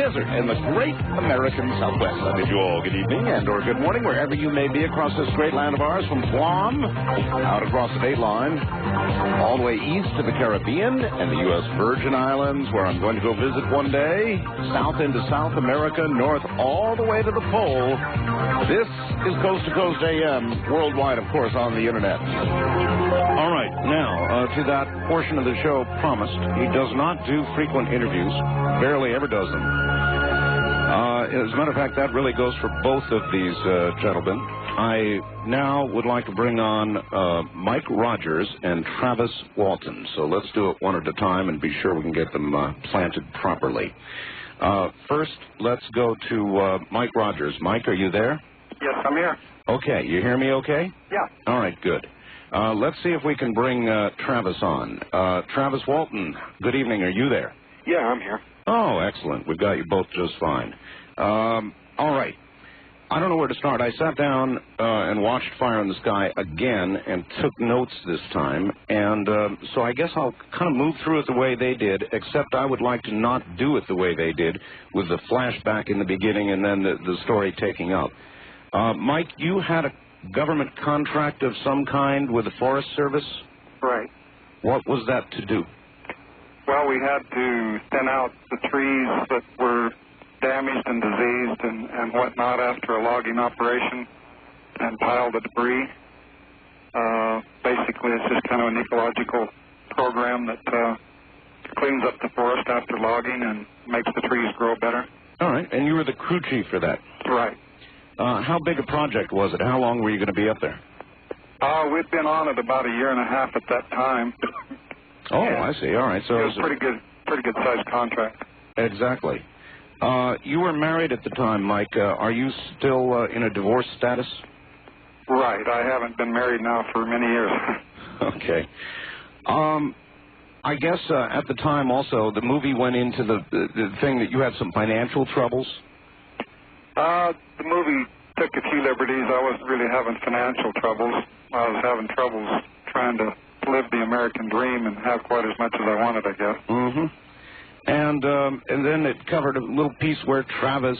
desert in the great American Southwest. I bid you all good evening and or good morning, wherever you may be across this great land of ours, from Guam, out across the Dateline, all the way east to the Caribbean and the U.S. Virgin Islands, where I'm going to go visit one day, south into South America, north all the way to the pole. This is Coast to Coast AM, worldwide, of course, on the Internet. All right, now, to that portion of the show promised. He does not do frequent interviews, barely ever does them. As a matter of fact, that really goes for both of these gentlemen. I now would like to bring on Mike Rogers and Travis Walton. So let's do it one at a time and be sure we can get them planted properly. First, let's go to Mike Rogers. Mike, are you there? Yes, I'm here. Okay, you hear me okay? Yeah. All right, good. Let's see if we can bring Travis on. Travis Walton, good evening. Are you there? Yeah, I'm here. Oh, excellent. We've got you both just fine. All right. I don't know where to start. I sat down and watched Fire in the Sky again and took notes this time. And so I guess I'll kind of move through it the way they did, except I would like to not do it the way they did, with the flashback in the beginning and then the story taking up. Mike, you had a government contract of some kind with the Forest Service? Right. What was that to do? Well, we had to thin out the trees that were damaged and diseased and whatnot after a logging operation and pile the debris. Basically, it's just kind of an ecological program that cleans up the forest after logging and makes the trees grow better. All right, and you were the crew chief for that? Right. How big a project was it? How long were you going to be up there? We'd been on it about a year and a half at that time. Oh, I see. All right. So it was a pretty good sized contract. Exactly. You were married at the time, Mike. Are you still in a divorce status? Right. I haven't been married now for many years. Okay. I guess at the time also the movie went into the thing that you had some financial troubles. The movie took a few liberties. I wasn't really having financial troubles. I was having troubles trying to live the American dream and have quite as much as I wanted, I guess. Mm-hmm. And then it covered a little piece where Travis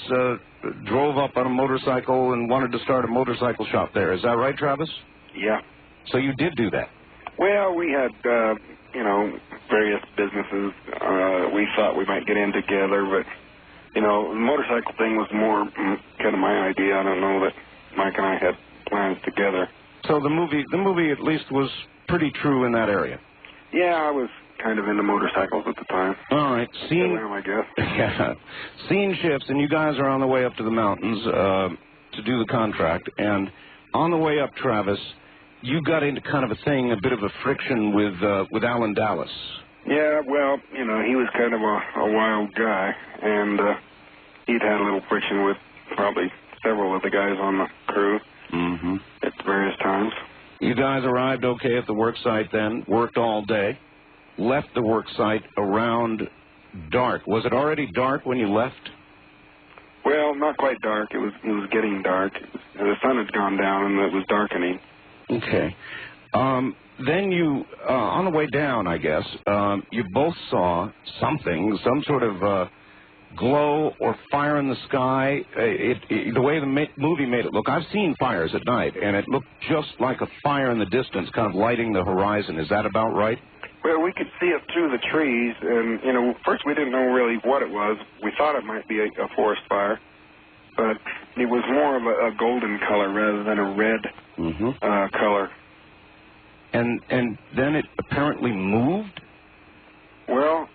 drove up on a motorcycle and wanted to start a motorcycle shop there. Is that right, Travis? Yeah. So you did do that? Well, we had, various businesses we thought we might get in together, but, the motorcycle thing was more kind of my idea. I don't know that Mike and I had plans together. So the movie at least was pretty true in that area? Yeah, I was kind of into motorcycles at the time. All right. I guess. Yeah. Scene shifts, and you guys are on the way up to the mountains to do the contract. And on the way up, Travis, you got into kind of a bit of a friction with Alan Dallas. Yeah, well, he was kind of a wild guy, and he'd had a little friction with probably several of the guys on the crew at various times. You guys arrived okay at the work site then, worked all day, left the work site around dark. Was it already dark when you left? Well, not quite dark. It was getting dark. The sun had gone down and it was darkening. Okay. Then you, on the way down, I guess, you both saw something, some sort of glow or fire in the sky. The way the movie made it look, I've seen fires at night, and it looked just like a fire in the distance, kind of lighting the horizon. Is that about right? Well, we could see it through the trees, and, first we didn't know really what it was. We thought it might be a forest fire, but it was more of a golden color rather than a red color. And then it apparently moved? Well,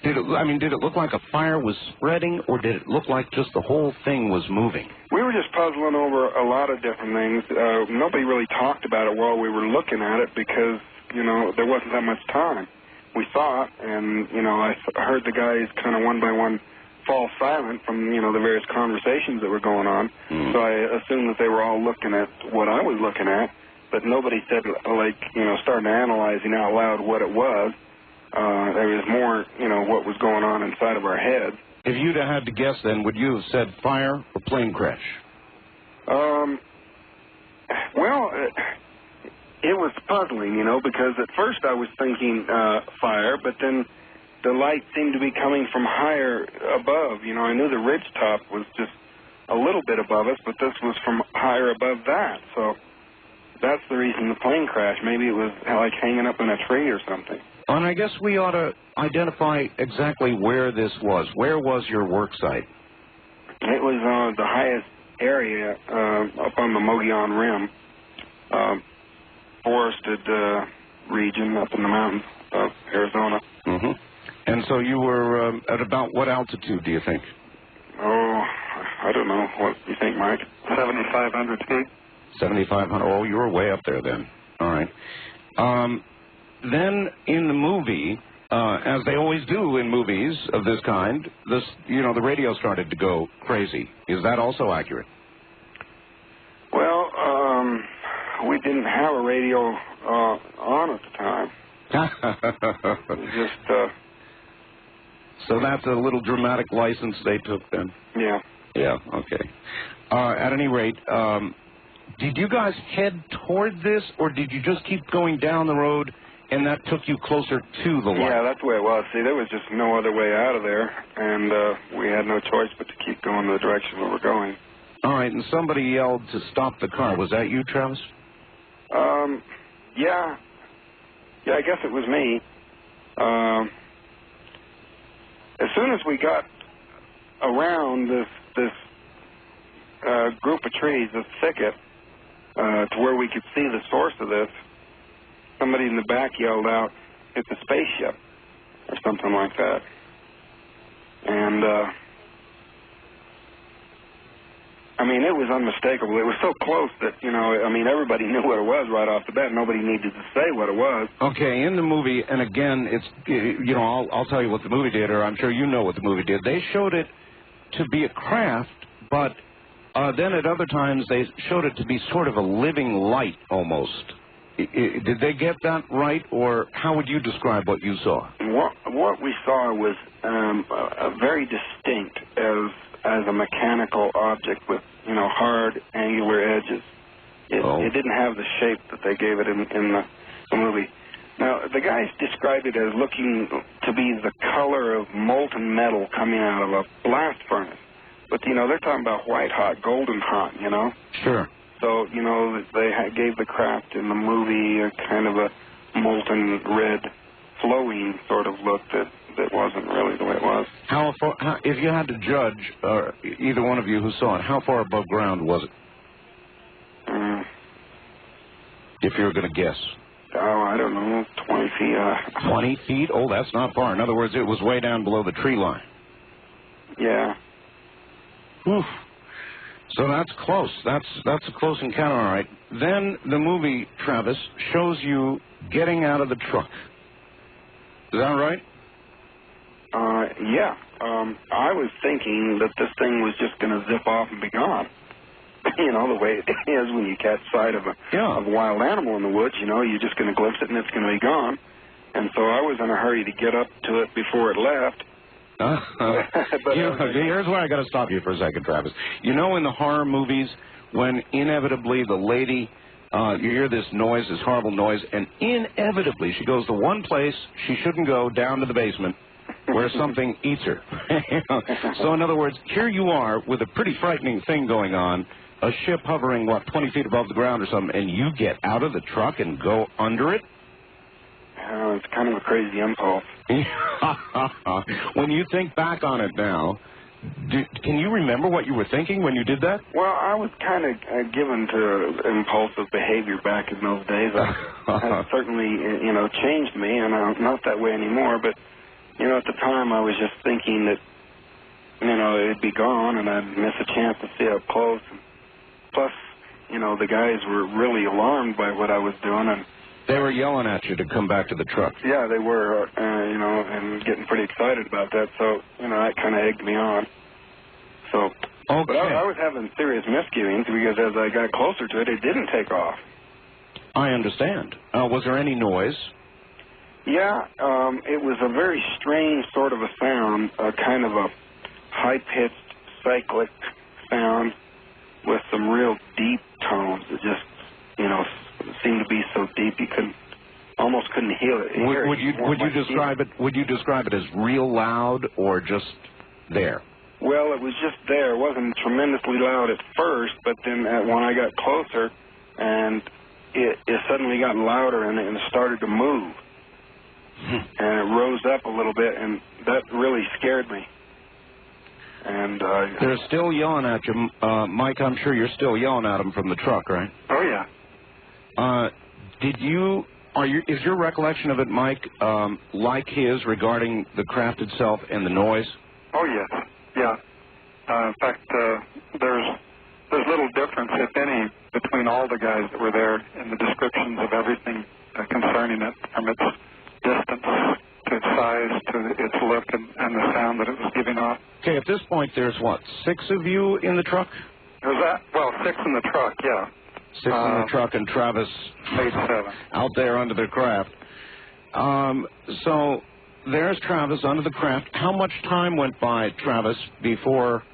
did it look like a fire was spreading, or did it look like just the whole thing was moving? We were just puzzling over a lot of different things. Nobody really talked about it while we were looking at it because, there wasn't that much time. We thought, and, I heard the guys kind of one by one fall silent from, the various conversations that were going on. So I assumed that they were all looking at what I was looking at, but nobody said, starting analyzing out loud what it was. There was more, what was going on inside of our heads. If you'd have had to guess then, would you have said fire or plane crash? Well, it was puzzling, because at first I was thinking fire, but then, the light seemed to be coming from higher above. You know, I knew the ridge top was just a little bit above us, but this was from higher above that. So that's the reason the plane crashed. Maybe it was like hanging up in a tree or something. And I guess we ought to identify exactly where this was. Where was your work site? It was the highest area up on the Mogollon Rim, forested region up in the mountains of Arizona. Mm-hmm. And so you were at about what altitude, do you think? Oh, I don't know. What do you think, Mike? 7,500 feet. 7,500. Oh, you were way up there then. All right. Then in the movie, as they always do in movies of this kind, the radio started to go crazy. Is that also accurate? Well, we didn't have a radio on at the time. So that's a little dramatic license they took then? Yeah. Yeah, okay. At any rate, did you guys head toward this, or did you just keep going down the road and that took you closer to the light? Yeah, that's the way it was. See, there was just no other way out of there, and we had no choice but to keep going the direction we were going. All right, and somebody yelled to stop the car. Was that you, Travis? Yeah. Yeah, I guess it was me. As soon as we got around this group of trees, this thicket, to where we could see the source of this, somebody in the back yelled out, "It's a spaceship," or something like that. And, I mean, it was unmistakable. It was so close that, everybody knew what it was right off the bat. Nobody needed to say what it was. Okay, in the movie, and again, it's, I'll tell you what the movie did, or I'm sure you know what the movie did. They showed it to be a craft, but then at other times they showed it to be sort of a living light almost. Did they get that right, or how would you describe what you saw? What we saw was very distinct as a mechanical object with, hard, angular edges. It didn't have the shape that they gave it in the movie. Now, the guys described it as looking to be the color of molten metal coming out of a blast furnace. But, they're talking about white hot, golden hot, Sure. So, they gave the craft in the movie a kind of a molten red, flowing sort of look that wasn't really the way it was. How if you had to judge, either one of you who saw it, how far above ground was it? If you were going to guess. Oh, I don't know, 20 feet. 20 feet? Oh, that's not far. In other words, it was way down below the tree line. Yeah. Oof. So that's close. That's a close encounter, all right. Then the movie, Travis, shows you getting out of the truck. Is that right? Yeah. I was thinking that this thing was just going to zip off and be gone. The way it is when you catch sight of a wild animal in the woods, you're just going to glimpse it and it's going to be gone. And so I was in a hurry to get up to it before it left. Here's where I got to stop you for a second, Travis. In the horror movies, when inevitably the lady, you hear this noise, this horrible noise, and inevitably she goes to one place she shouldn't go, down to the basement, where something eats her. So, in other words, here you are with a pretty frightening thing going on, a ship hovering, 20 feet above the ground or something, and you get out of the truck and go under it? It's kind of a crazy impulse. When you think back on it now, can you remember what you were thinking when you did that? Well, I was kind of given to impulsive behavior back in those days. That certainly, changed me, and I'm not that way anymore. But, at the time I was just thinking that, it'd be gone and I'd miss a chance to see it up close. Plus, the guys were really alarmed by what I was doing, and they were yelling at you to come back to the truck. Yeah, they were, and getting pretty excited about that. So, that kind of egged me on. So, okay. But I was having serious misgivings because as I got closer to it, it didn't take off. I understand. Was there any noise? Yeah, it was a very strange sort of a sound, kind of a high-pitched, cyclic sound with some real deep tones that just, seemed to be so deep you couldn't almost couldn't hear it. Would you describe it as real loud or just there? Well, it was just there. It wasn't tremendously loud at first, but then when I got closer, and it suddenly got louder and it started to move. And it rose up a little bit, and that really scared me. And they're still yelling at you, Mike. I'm sure you're still yelling at them from the truck, right? Oh yeah. Is your recollection of it, Mike, like his regarding the craft itself and the noise? Oh yes, yeah. In fact, there's little difference, if any, between all the guys that were there in the descriptions of everything concerning it, from its distance to its size to its look and the sound that it was giving off. Okay, at this point, there's what, 6 of you in the truck? Was that? Well, 6 in the truck, yeah. 6 in the truck and Travis 7. out there under the craft. So there's Travis under the craft. How much time went by, Travis, before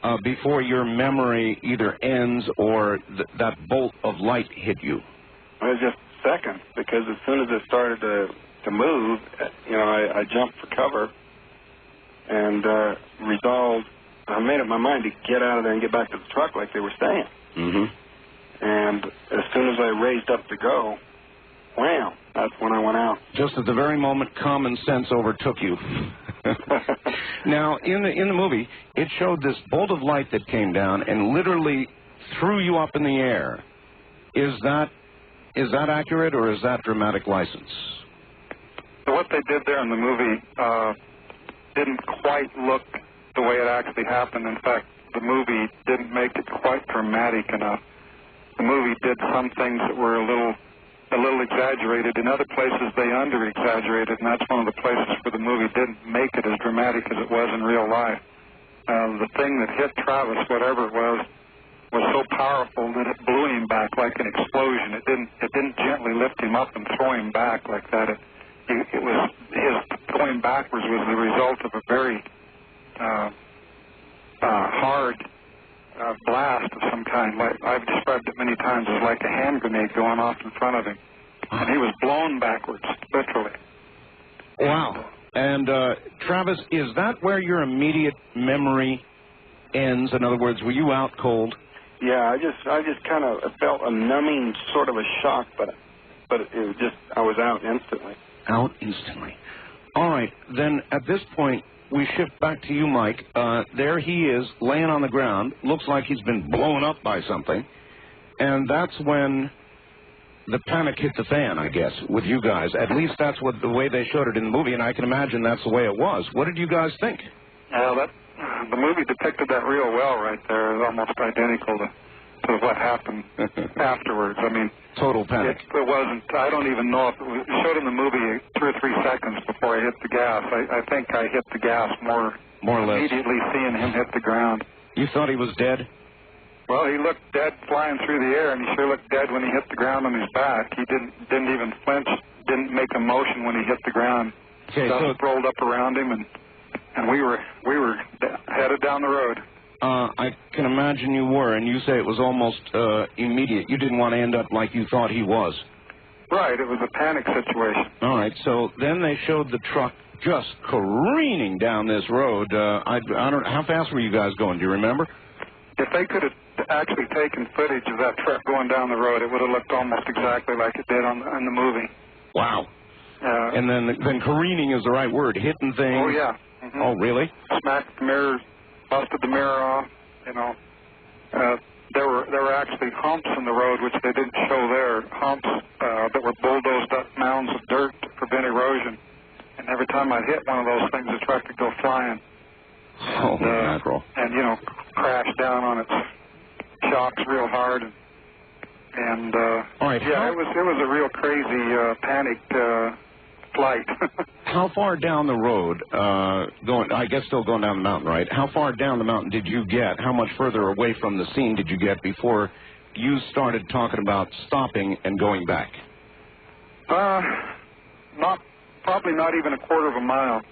your memory either ends or that bolt of light hit you? It was just seconds, because as soon as it started to move, I jumped for cover and resolved. I made up my mind to get out of there and get back to the truck like they were saying. Mm-hmm. And as soon as I raised up to go, wham, that's when I went out. Just at the very moment common sense overtook you. Now, in the movie, it showed this bolt of light that came down and literally threw you up in the air. Is that accurate, or is that dramatic license? So what they did there in the movie didn't quite look the way it actually happened. In fact, the movie didn't make it quite dramatic enough. The movie did some things that were a little exaggerated. In other places, they under-exaggerated, and that's one of the places where the movie didn't make it as dramatic as it was in real life. The thing that hit Travis, whatever it was so powerful that it blew him back like an explosion. It didn't gently lift him up and throw him back like that. It was his going backwards was the result of a very hard blast of some kind. Like I've described it many times as like a hand grenade going off in front of him, and he was blown backwards, literally. Wow. And Travis, is that where your immediate memory ends? In other words, were you out cold? Yeah, I just kind of felt a numbing sort of a shock, but it was just, I was out instantly. Out instantly. All right, then at this point, we shift back to you, Mike. There he is, laying on the ground. Looks like he's been blown up by something. And that's when the panic hit the fan, I guess, with you guys. At least that's the way they showed it in the movie, and I can imagine that's the way it was. What did you guys think? The movie depicted that real well right there. It was almost identical to what happened afterwards. I mean, total panic. It wasn't. I don't even know if it showed in the movie 2 or 3 seconds before I hit the gas. I think I hit the gas more or less. Immediately seeing him hit the ground. You thought he was dead? Well, he looked dead flying through the air, and he sure looked dead when he hit the ground on his back. He didn't even flinch, didn't make a motion when he hit the ground. Okay, Dust rolled up around him, and we were headed down the road. I can imagine you were, and you say it was almost immediate. You didn't want to end up like you thought he was. Right, it was a panic situation. All right, so then they showed the truck just careening down this road. I don't know, how fast were you guys going? Do you remember? If they could have actually taken footage of that truck going down the road, it would have looked almost exactly like it did in the movie. Wow. And then careening is the right word, hitting things. Oh, yeah. Mm-hmm. Oh, really? Smacked the mirror, busted the mirror off, There were actually humps in the road, which they didn't show there, humps that were bulldozed up mounds of dirt to prevent erosion. And every time I hit one of those things, the truck would go flying. Oh, mackerel. And, crash down on its shocks real hard. And all right, yeah, it was a real crazy panicked flight. How far down the road, still going down the mountain, right? How far down the mountain did you get? How much further away from the scene did you get before you started talking about stopping and going back? Probably not even a quarter of a mile.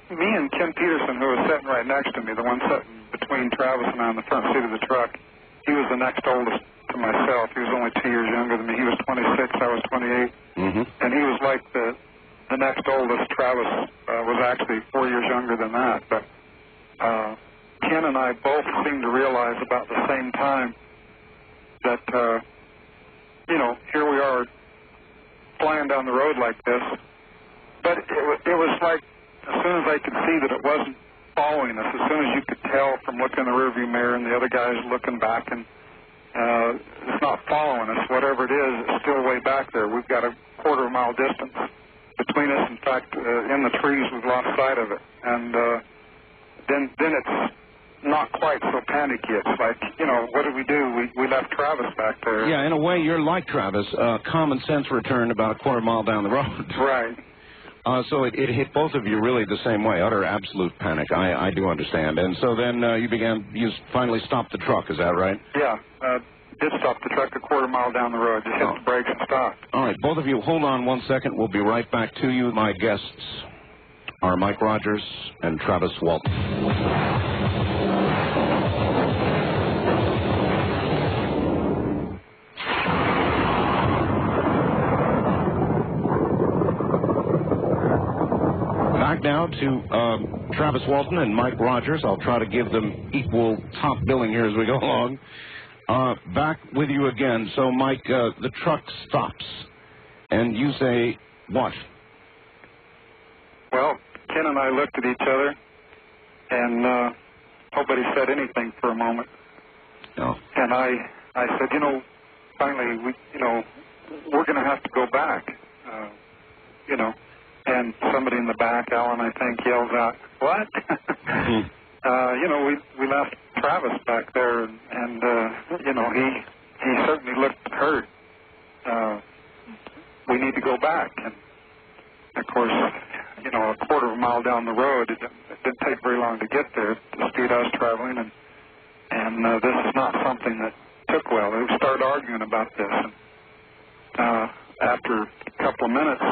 Me and Ken Peterson, who was sitting right next to me, the one sitting between Travis and I in the front seat of the truck, he was the next oldest to myself. He was only 2 years younger than me. He was 26, I was 28. Mm-hmm. And he was like the next oldest. Travis was actually 4 years younger than that. But Ken and I both seemed to realize about the same time that, here we are flying down the road like this. But it was like as soon as I could see that it wasn't following us, as soon as you could tell from looking in the rearview mirror and the other guys looking back, and it's not following us, whatever it is, it's still way back there. We've got a quarter-mile distance between us. In fact, in the trees, we've lost sight of it. And then it's not quite so panicky. It's like, what did we do? We left Travis back there. Yeah, in a way, you're like Travis. Common sense returned about a quarter mile down the road. Right. So it hit both of you really the same way, utter absolute panic. I do understand. And so then you finally stopped the truck, is that right? Yeah, did stop the truck a quarter mile down the road. Just hit the brakes and stopped. All right, both of you, hold on 1 second. We'll be right back to you. My guests are Mike Rogers and Travis Walton. Back now to Travis Walton and Mike Rogers. I'll try to give them equal top billing here as we go along. Back with you again. So, Mike, the truck stops, and you say what? Well, Ken and I looked at each other, and nobody said anything for a moment. No. And I said, finally, we're going to have to go back, And somebody in the back, Alan, I think, yells out, "What?" We left Travis back there, and he certainly looked hurt. We need to go back. And, of course, a quarter of a mile down the road, it didn't take very long to get there, the speed I was traveling, and this is not something that took well. We started arguing about this, and after a couple of minutes,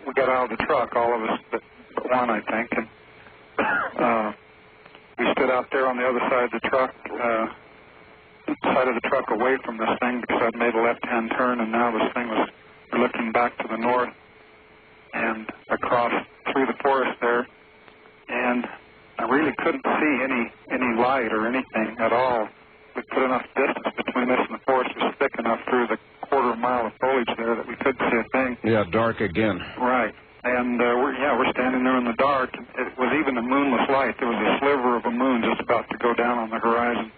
we got out of the truck, all of us but one, I think, and we stood out there on the other side of the truck, away from this thing, because I'd made a left-hand turn, and now this thing was looking back to the north and across through the forest there, and I really couldn't see any light or anything at all. We put enough distance between us and the forest was thick enough through the quarter mile of foliage there that we couldn't see a thing. Yeah, dark again. Right. And we're standing there in the dark. It was even a moonless light. There was a sliver of a moon just about to go down on the horizon,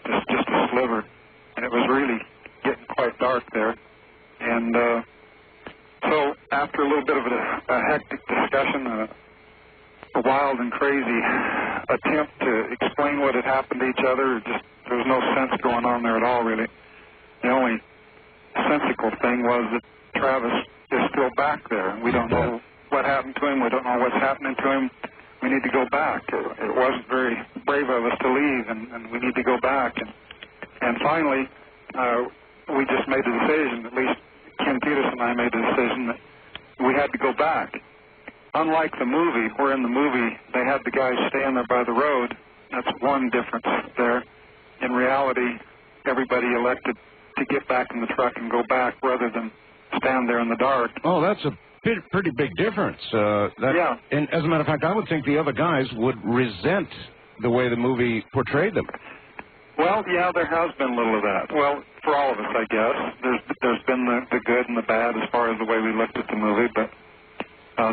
just a sliver. And it was really getting quite dark there. And so after a little bit of a hectic discussion, a wild and crazy attempt to explain what had happened to each other, there was no sense going on there at all, really. The only sensical thing was that Travis is still back there. We don't know what happened to him. We don't know what's happening to him. We need to go back. It wasn't very brave of us to leave, and we need to go back. And finally, we just made a decision, at least Ken Peters and I made a decision, that we had to go back. Unlike the movie, where in the movie they had the guys stand there by the road, that's one difference there. In reality, everybody elected to get back in the truck and go back rather than stand there in the dark. Oh, that's a pretty big difference. Yeah. And as a matter of fact, I would think the other guys would resent the way the movie portrayed them. Well, yeah, there has been a little of that. Well, for all of us, I guess. There's been the good and the bad as far as the way we looked at the movie, but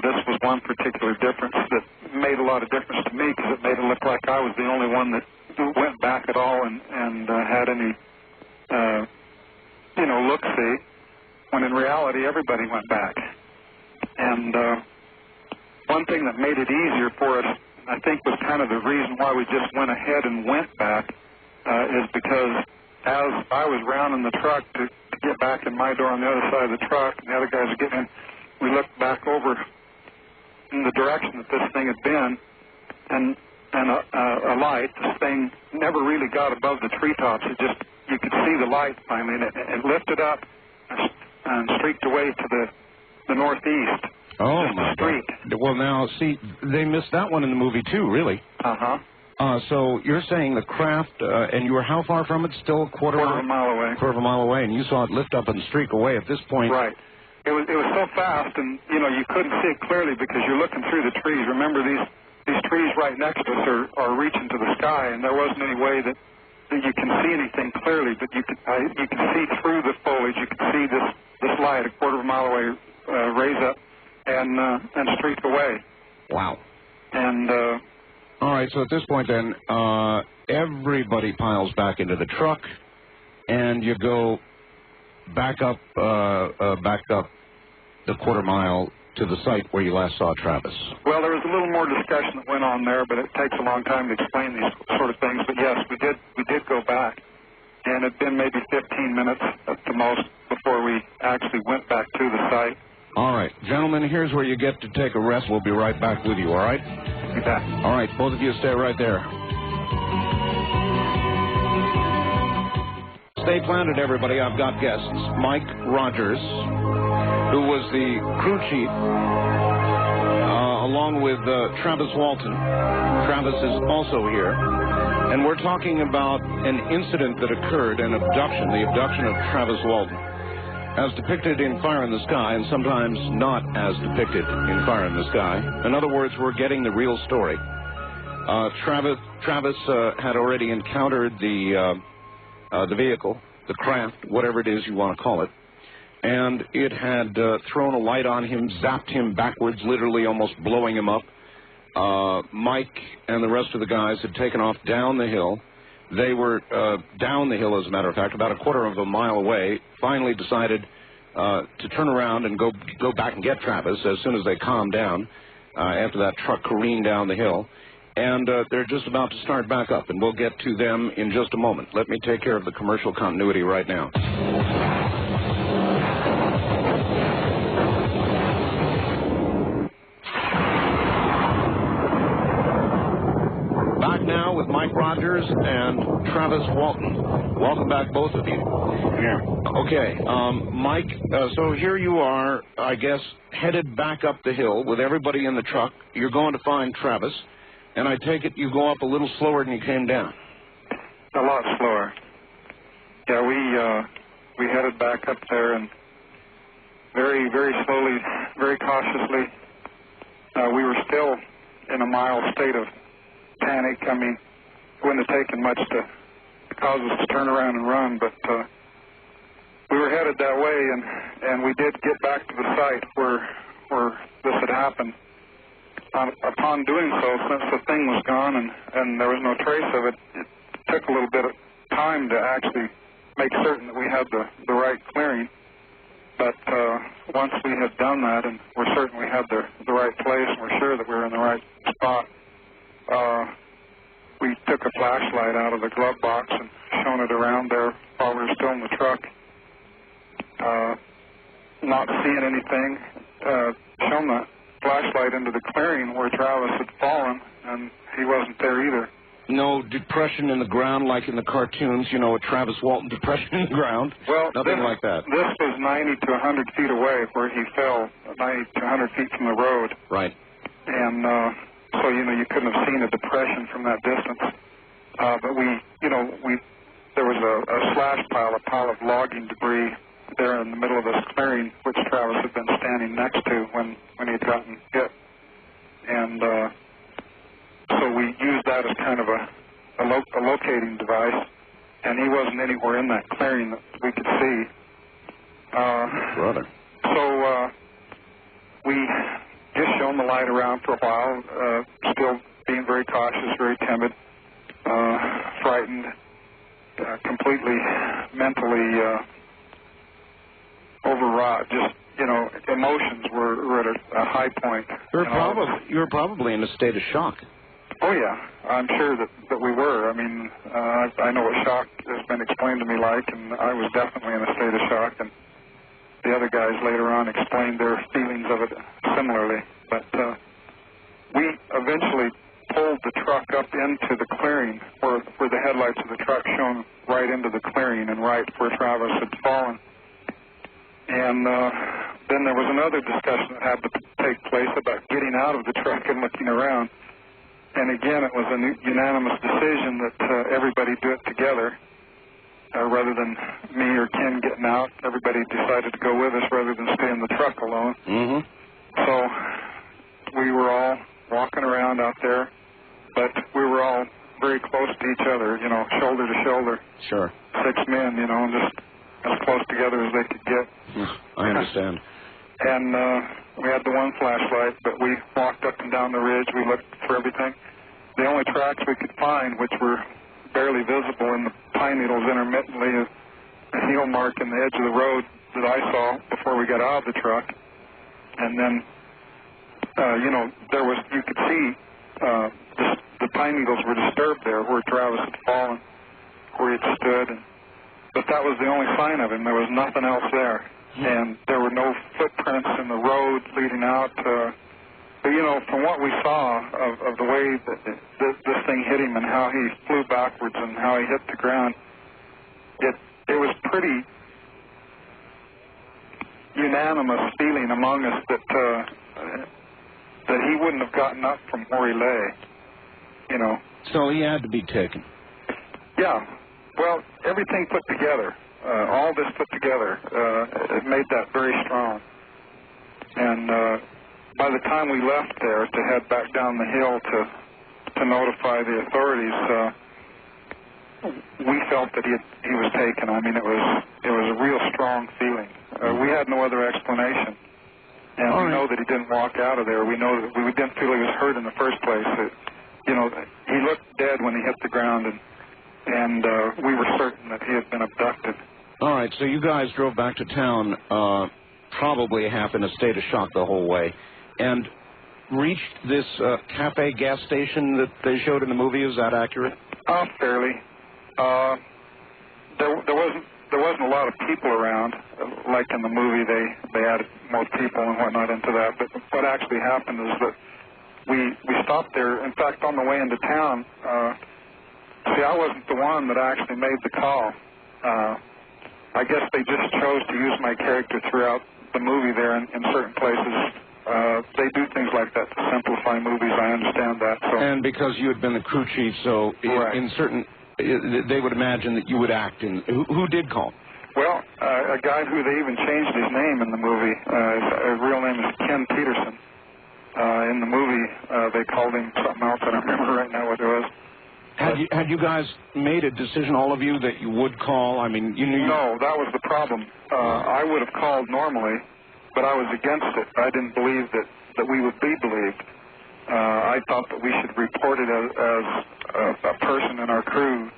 this was one particular difference that made a lot of difference to me, because it made it look like I was the only one that went back at all and had any, look-see, when in reality everybody went back. And one thing that made it easier for us, I think, was kind of the reason why we just went ahead and went back, is because as I was rounding the truck to get back in my door on the other side of the truck, and the other guys were getting in, we looked back over in the direction that this thing had been, and a light. This thing never really got above the treetops. You could see the light finally, and it lifted up and streaked away to the northeast. Oh, my street. God. Well, now, see, they missed that one in the movie, too, really. Uh-huh. So you're saying the craft, and you were how far from it? Still a quarter of a mile away. Quarter of a mile away, and you saw it lift up and streak away at this point. Right. It was so fast, and, you know, you couldn't see it clearly because you're looking through the trees. Remember, these trees right next to us are reaching to the sky, and there wasn't any way that you can see anything clearly, but you can see through the foliage. You can see this light a quarter of a mile away raise up and streak away. Wow. And all right, so at this point then, everybody piles back into the truck, and you go back up the quarter mile to the site where you last saw Travis. Well, there was a little more discussion that went on there, but it takes a long time to explain these sort of things. But yes, we did go back, and it'd been maybe 15 minutes at the most before we actually went back to the site. All right, gentlemen, here's where you get to take a rest. We'll be right back with you, all right? You bet. All right, both of you stay right there. Stay planted, everybody. I've got guests. Mike Rogers, who was the crew chief, along with Travis Walton. Travis is also here. And we're talking about an incident that occurred, an abduction, the abduction of Travis Walton, as depicted in Fire in the Sky, and sometimes not as depicted in Fire in the Sky. In other words, we're getting the real story. Travis had already encountered the vehicle, the craft, whatever it is you want to call it, and it had thrown a light on him, zapped him backwards, literally almost blowing him up. Mike and the rest of the guys had taken off down the hill. They were down the hill, as a matter of fact, about a quarter of a mile away, finally decided to turn around and go back and get Travis as soon as they calmed down after that truck careened down the hill. And they're just about to start back up, and we'll get to them in just a moment. Let me take care of the commercial continuity right now. Back now with Mike Rogers and Travis Walton. Welcome back, both of you. Yeah. Okay, Mike, so here you are, I guess, headed back up the hill with everybody in the truck. You're going to find Travis. And I take it you go up a little slower than you came down. A lot slower. Yeah, we headed back up there, and very, very slowly, very cautiously. We were still in a mild state of panic. I mean, it wouldn't have taken much to cause us to turn around and run, but we were headed that way, and we did get back to the site where this had happened. Upon doing so, since the thing was gone and there was no trace of it, it took a little bit of time to actually make certain that we had the right clearing. But once we had done that, and we're certain we had the right place, and we're sure that we were in the right spot, we took a flashlight out of the glove box and shone it around there while we were still in the truck. Not seeing anything, shone the flashlight into the clearing where Travis had fallen, and he wasn't there either. No depression in the ground like in the cartoons, you know, a Travis Walton depression in the ground? Well, nothing like that. This was 90 to 100 feet away where he fell, 90 to 100 feet from the road. Right. And so, you know, you couldn't have seen a depression from that distance. But there was a slash pile, a pile of logging debris there in the middle of this clearing, which Travis had been standing next to when he had gotten hit. And so we used that as kind of a locating device, and he wasn't anywhere in that clearing that we could see. Brother. So we just shone the light around for a while, still being very cautious, very timid, frightened, completely mentally overwrought. Just, you know, emotions were at a high point. You were probably in a state of shock. Oh, yeah. I'm sure that we were. I mean, I know what shock has been explained to me like, and I was definitely in a state of shock, and the other guys later on explained their feelings of it similarly. But we eventually pulled the truck up into the clearing where the headlights of the truck shone right into the clearing and right where Travis had fallen. And then there was another discussion that had to take place about getting out of the truck and looking around. And again, it was a unanimous decision that everybody do it together. Rather than me or Ken getting out, everybody decided to go with us rather than stay in the truck alone. Mm-hmm. So we were all walking around out there, but we were all very close to each other, you know, shoulder to shoulder. Sure. 6 men, you know, and just as close together as they could get. I understand. And we had the one flashlight, but we walked up and down the ridge. We looked for everything. The only tracks we could find, which were barely visible in the pine needles intermittently, is a heel mark in the edge of the road that I saw before we got out of the truck. And then, you know, you could see the pine needles were disturbed there where Travis had fallen, where he had stood. But that was the only sign of him. There was nothing else there. And there were no footprints in the road leading out. But, you know, from what we saw of the way that this thing hit him and how he flew backwards and how he hit the ground, it was pretty unanimous feeling among us that he wouldn't have gotten up from where he lay, you know. So he had to be taken. Yeah. Well, everything put together, all this put together, it made that very strong. And by the time we left there to head back down the hill to notify the authorities, we felt that he was taken. I mean, it was a real strong feeling. We had no other explanation. And we know that he didn't walk out of there. We know that we didn't feel he was hurt in the first place. You know, he looked dead when he hit the ground, and we were certain that he had been abducted. All right, so you guys drove back to town, probably half in a state of shock the whole way, and reached this cafe gas station that they showed in the movie. Is that accurate? Fairly. There wasn't a lot of people around, like in the movie. They added more people and whatnot into that. But what actually happened is that we stopped there. In fact, on the way into town, see, I wasn't the one that actually made the call. I guess they just chose to use my character throughout the movie there in certain places. They do things like that to simplify movies. I understand that. So. And because you had been the crew chief, so right. in certain, they would imagine that you would act in. Who did call? Well, a guy who they even changed his name in the movie. His real name is Ken Peterson. In the movie, they called him something else. I don't remember right now what it was. Had you guys made a decision, all of you, that you would call? I mean, you knew. No, that was the problem. I would have called normally, but I was against it. I didn't believe that we would be believed. I thought that we should report it as a person in our crew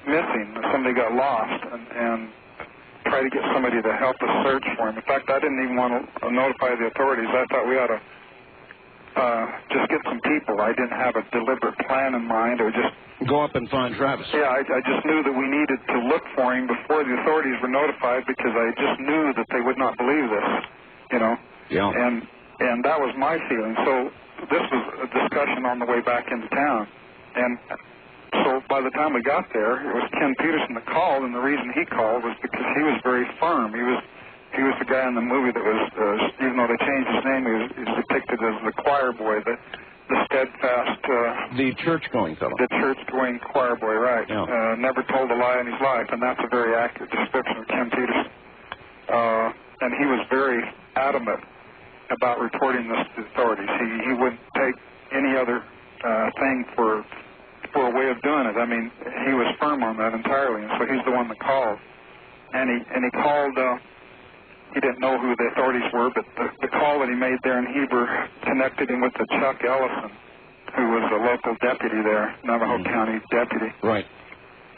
missing. Somebody got lost, and try to get somebody to help us search for him. In fact, I didn't even want to notify the authorities. I thought we ought to just get some people. I didn't have a deliberate plan in mind, or just go up and find Travis. Yeah, I just knew that we needed to look for him before the authorities were notified, because I just knew that they would not believe this, you know. Yeah. And that was my feeling. So this was a discussion on the way back into town, and so by the time we got there, it was Ken Peterson that called, and the reason he called was because he was very firm. He was the guy in the movie that was, even though they changed his name, he was depicted as the choir boy, the steadfast... the church-going fellow. The church-going choir boy, right. Yeah. Never told a lie in his life, and that's a very accurate description of Ken Peterson. And he was very adamant about reporting this to the authorities. He wouldn't take any other thing for a way of doing it. I mean, he was firm on that entirely, and so he's the one that called. And he called... He didn't know who the authorities were, but the call that he made there in Heber connected him with the Chuck Ellison, who was a local deputy there, Navajo County deputy. Right.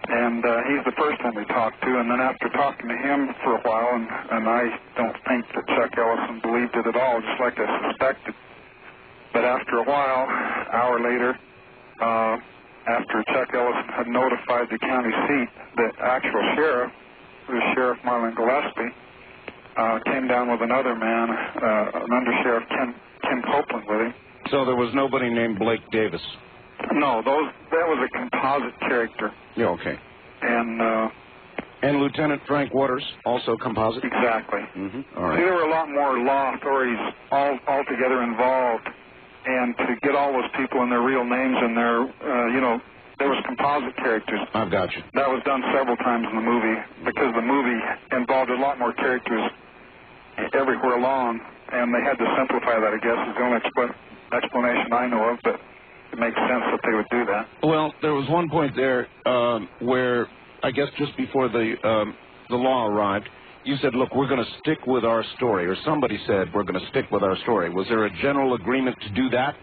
And he's the first one we talked to, and then after talking to him for a while, and I don't think that Chuck Ellison believed it at all, just like I suspected. But after a while, an hour later, after Chuck Ellison had notified the county seat, the actual sheriff, who was Sheriff Marlon Gillespie, came down with another man, an undersheriff, Ken Copeland, with him. So there was nobody named Blake Davis? No, that was a composite character. Yeah, okay. And Lieutenant Frank Waters, also composite? Exactly. Mm-hmm. All right. See, there were a lot more law authorities altogether involved and to get all those people and their real names and their, there was composite characters. I've got you. That was done several times in the movie because the movie involved a lot more characters everywhere along, and they had to simplify that, I guess, is the only explanation I know of, but it makes sense that they would do that. Well, there was one point there where, I guess just before the law arrived, you said, look, we're going to stick with our story, or somebody said we're going to stick with our story. Was there a general agreement to do that?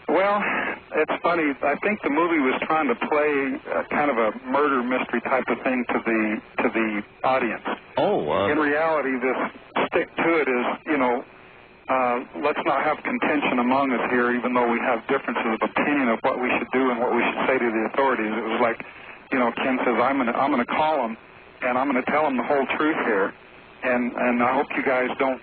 Well, it's funny. I think the movie was trying to play kind of a murder mystery type of thing to the audience. Oh. In reality, this stick to it is, let's not have contention among us here, even though we have differences of opinion of what we should do and what we should say to the authorities. It was like, Ken says, I'm gonna call them, and I'm gonna tell them the whole truth here, and I hope you guys don't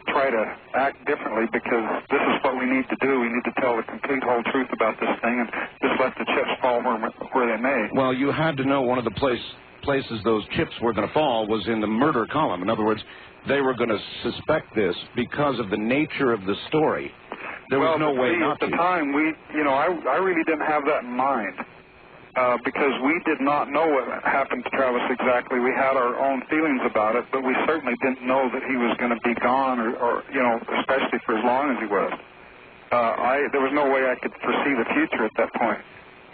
try to act differently, because this is what we need to do. We need to tell the complete whole truth about this thing and just let the chips fall where they may. Well, you had to know one of the places those chips were going to fall was in the murder column. In other words, they were going to suspect this because of the nature of the story. There was no way not to. At the time, I really didn't have that in mind. Because we did not know what happened to Travis exactly. We had our own feelings about it, but we certainly didn't know that he was going to be gone, or especially for as long as he was. There was no way I could foresee the future at that point,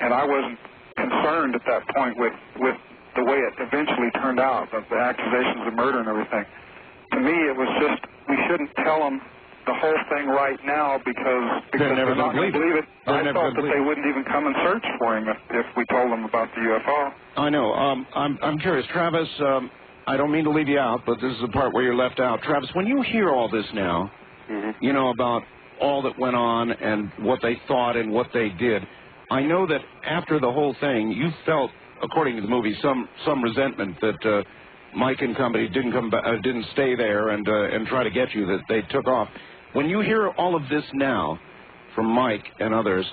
and I wasn't concerned at that point with the way it eventually turned out, the accusations of murder and everything. To me, it was just, we shouldn't tell them the whole thing right now because they're not going to believe it. I thought that they wouldn't even come and search for him if we told them about the UFO. I know. I'm curious, Travis. I don't mean to leave you out, but this is the part where you're left out. Travis, when you hear all this now, about all that went on and what they thought and what they did, I know that after the whole thing, you felt, according to the movie, some resentment that Mike and company didn't stay there and try to get you, that they took off. When you hear all of this now from Mike and others,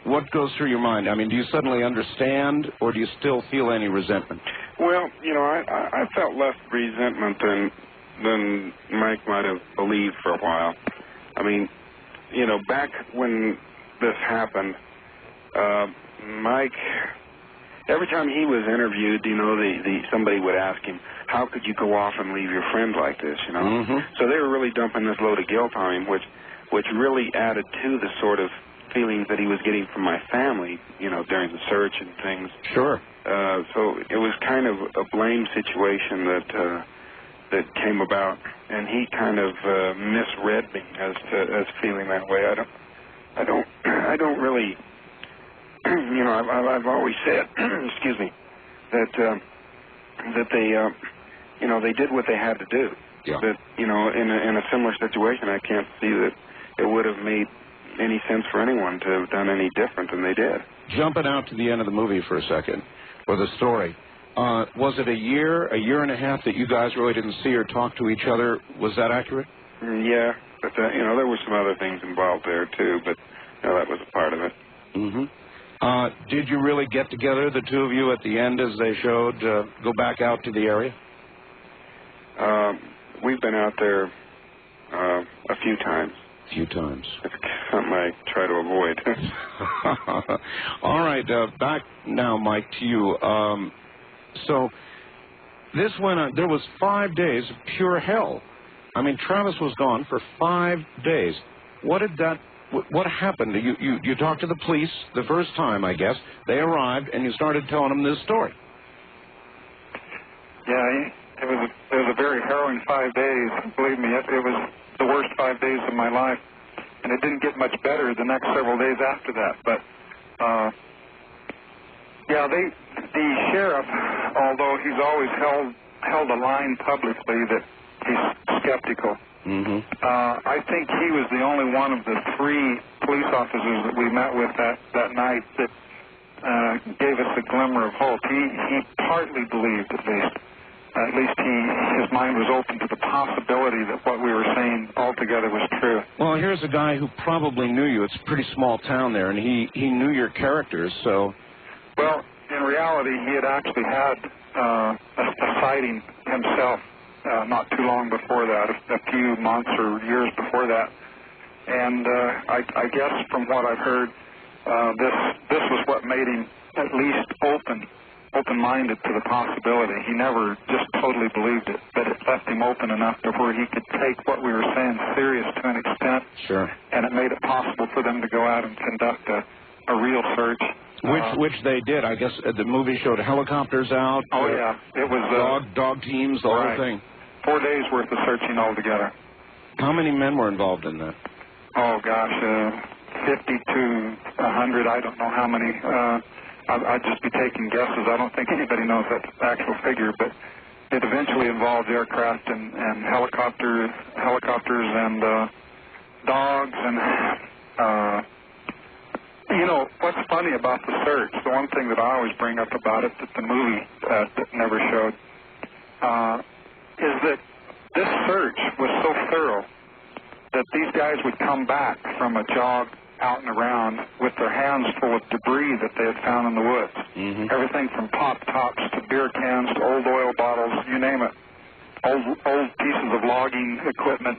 what goes through your mind? I mean, do you suddenly understand, or do you still feel any resentment? Well, I felt less resentment than Mike might have believed for a while. I mean, back when this happened, Mike, every time he was interviewed, somebody would ask him, how could you go off and leave your friend like this, So they were really dumping this load of guilt on him, which really added to the sort of feelings that he was getting from my family, during the search and things. Sure. So it was kind of a blame situation that came about, and he kind of misread me as feeling that way. I don't really, I've always said, excuse me, that they, they did what they had to do. Yeah. That, in a similar situation, I can't see that it would have made any sense for anyone to have done any different than they did. Jumping out to the end of the movie for a second, or the story, was it a year and a half that you guys really didn't see or talk to each other? Was that accurate? Yeah, but there were some other things involved there too, but that was a part of it. Did you really get together, the two of you, at the end, as they showed, go back out to the area? We've been out there a few times. Few times. It's something I try to avoid. All right, back now, Mike, to you. So this went on. There was 5 days of pure hell. I mean, Travis was gone for 5 days. What happened? You talked to the police the first time, I guess. They arrived, and you started telling them this story. Yeah, it was a very harrowing 5 days. Believe me, it was the worst 5 days of my life, and it didn't get much better the next several days after that. But the sheriff, although he's always held a line publicly that he's skeptical, I think he was the only one of the 3 police officers that we met with that night that gave us a glimmer of hope. He partly believed, at least. At least his mind was open to the possibility that what we were saying altogether was true. Well, here's a guy who probably knew you. It's a pretty small town there, and he knew your characters, so... Well, in reality, he had actually had a sighting himself not too long before that, a few months or years before that. And I guess from what I've heard, this was what made him at least open-minded to the possibility. He never just totally believed it, but it left him open enough to where he could take what we were saying serious to an extent. Sure. And it made it possible for them to go out and conduct a real search. Which they did. I guess the movie showed helicopters out. Oh, yeah. It was dog teams, the whole thing. 4 days worth of searching altogether. How many men were involved in that? Oh, gosh, 50 to 100. I don't know how many. I'd just be taking guesses. I don't think anybody knows that actual figure, but it eventually involved aircraft and helicopters and dogs and you know, what's funny about the search, the one thing that I always bring up about it that the movie never showed, is that this search was so thorough that these guys would come back from a jog out and around with their hands full of debris that they had found in the woods. Mm-hmm. Everything from pop tops to beer cans to old oil bottles, you name it. Old pieces of logging equipment,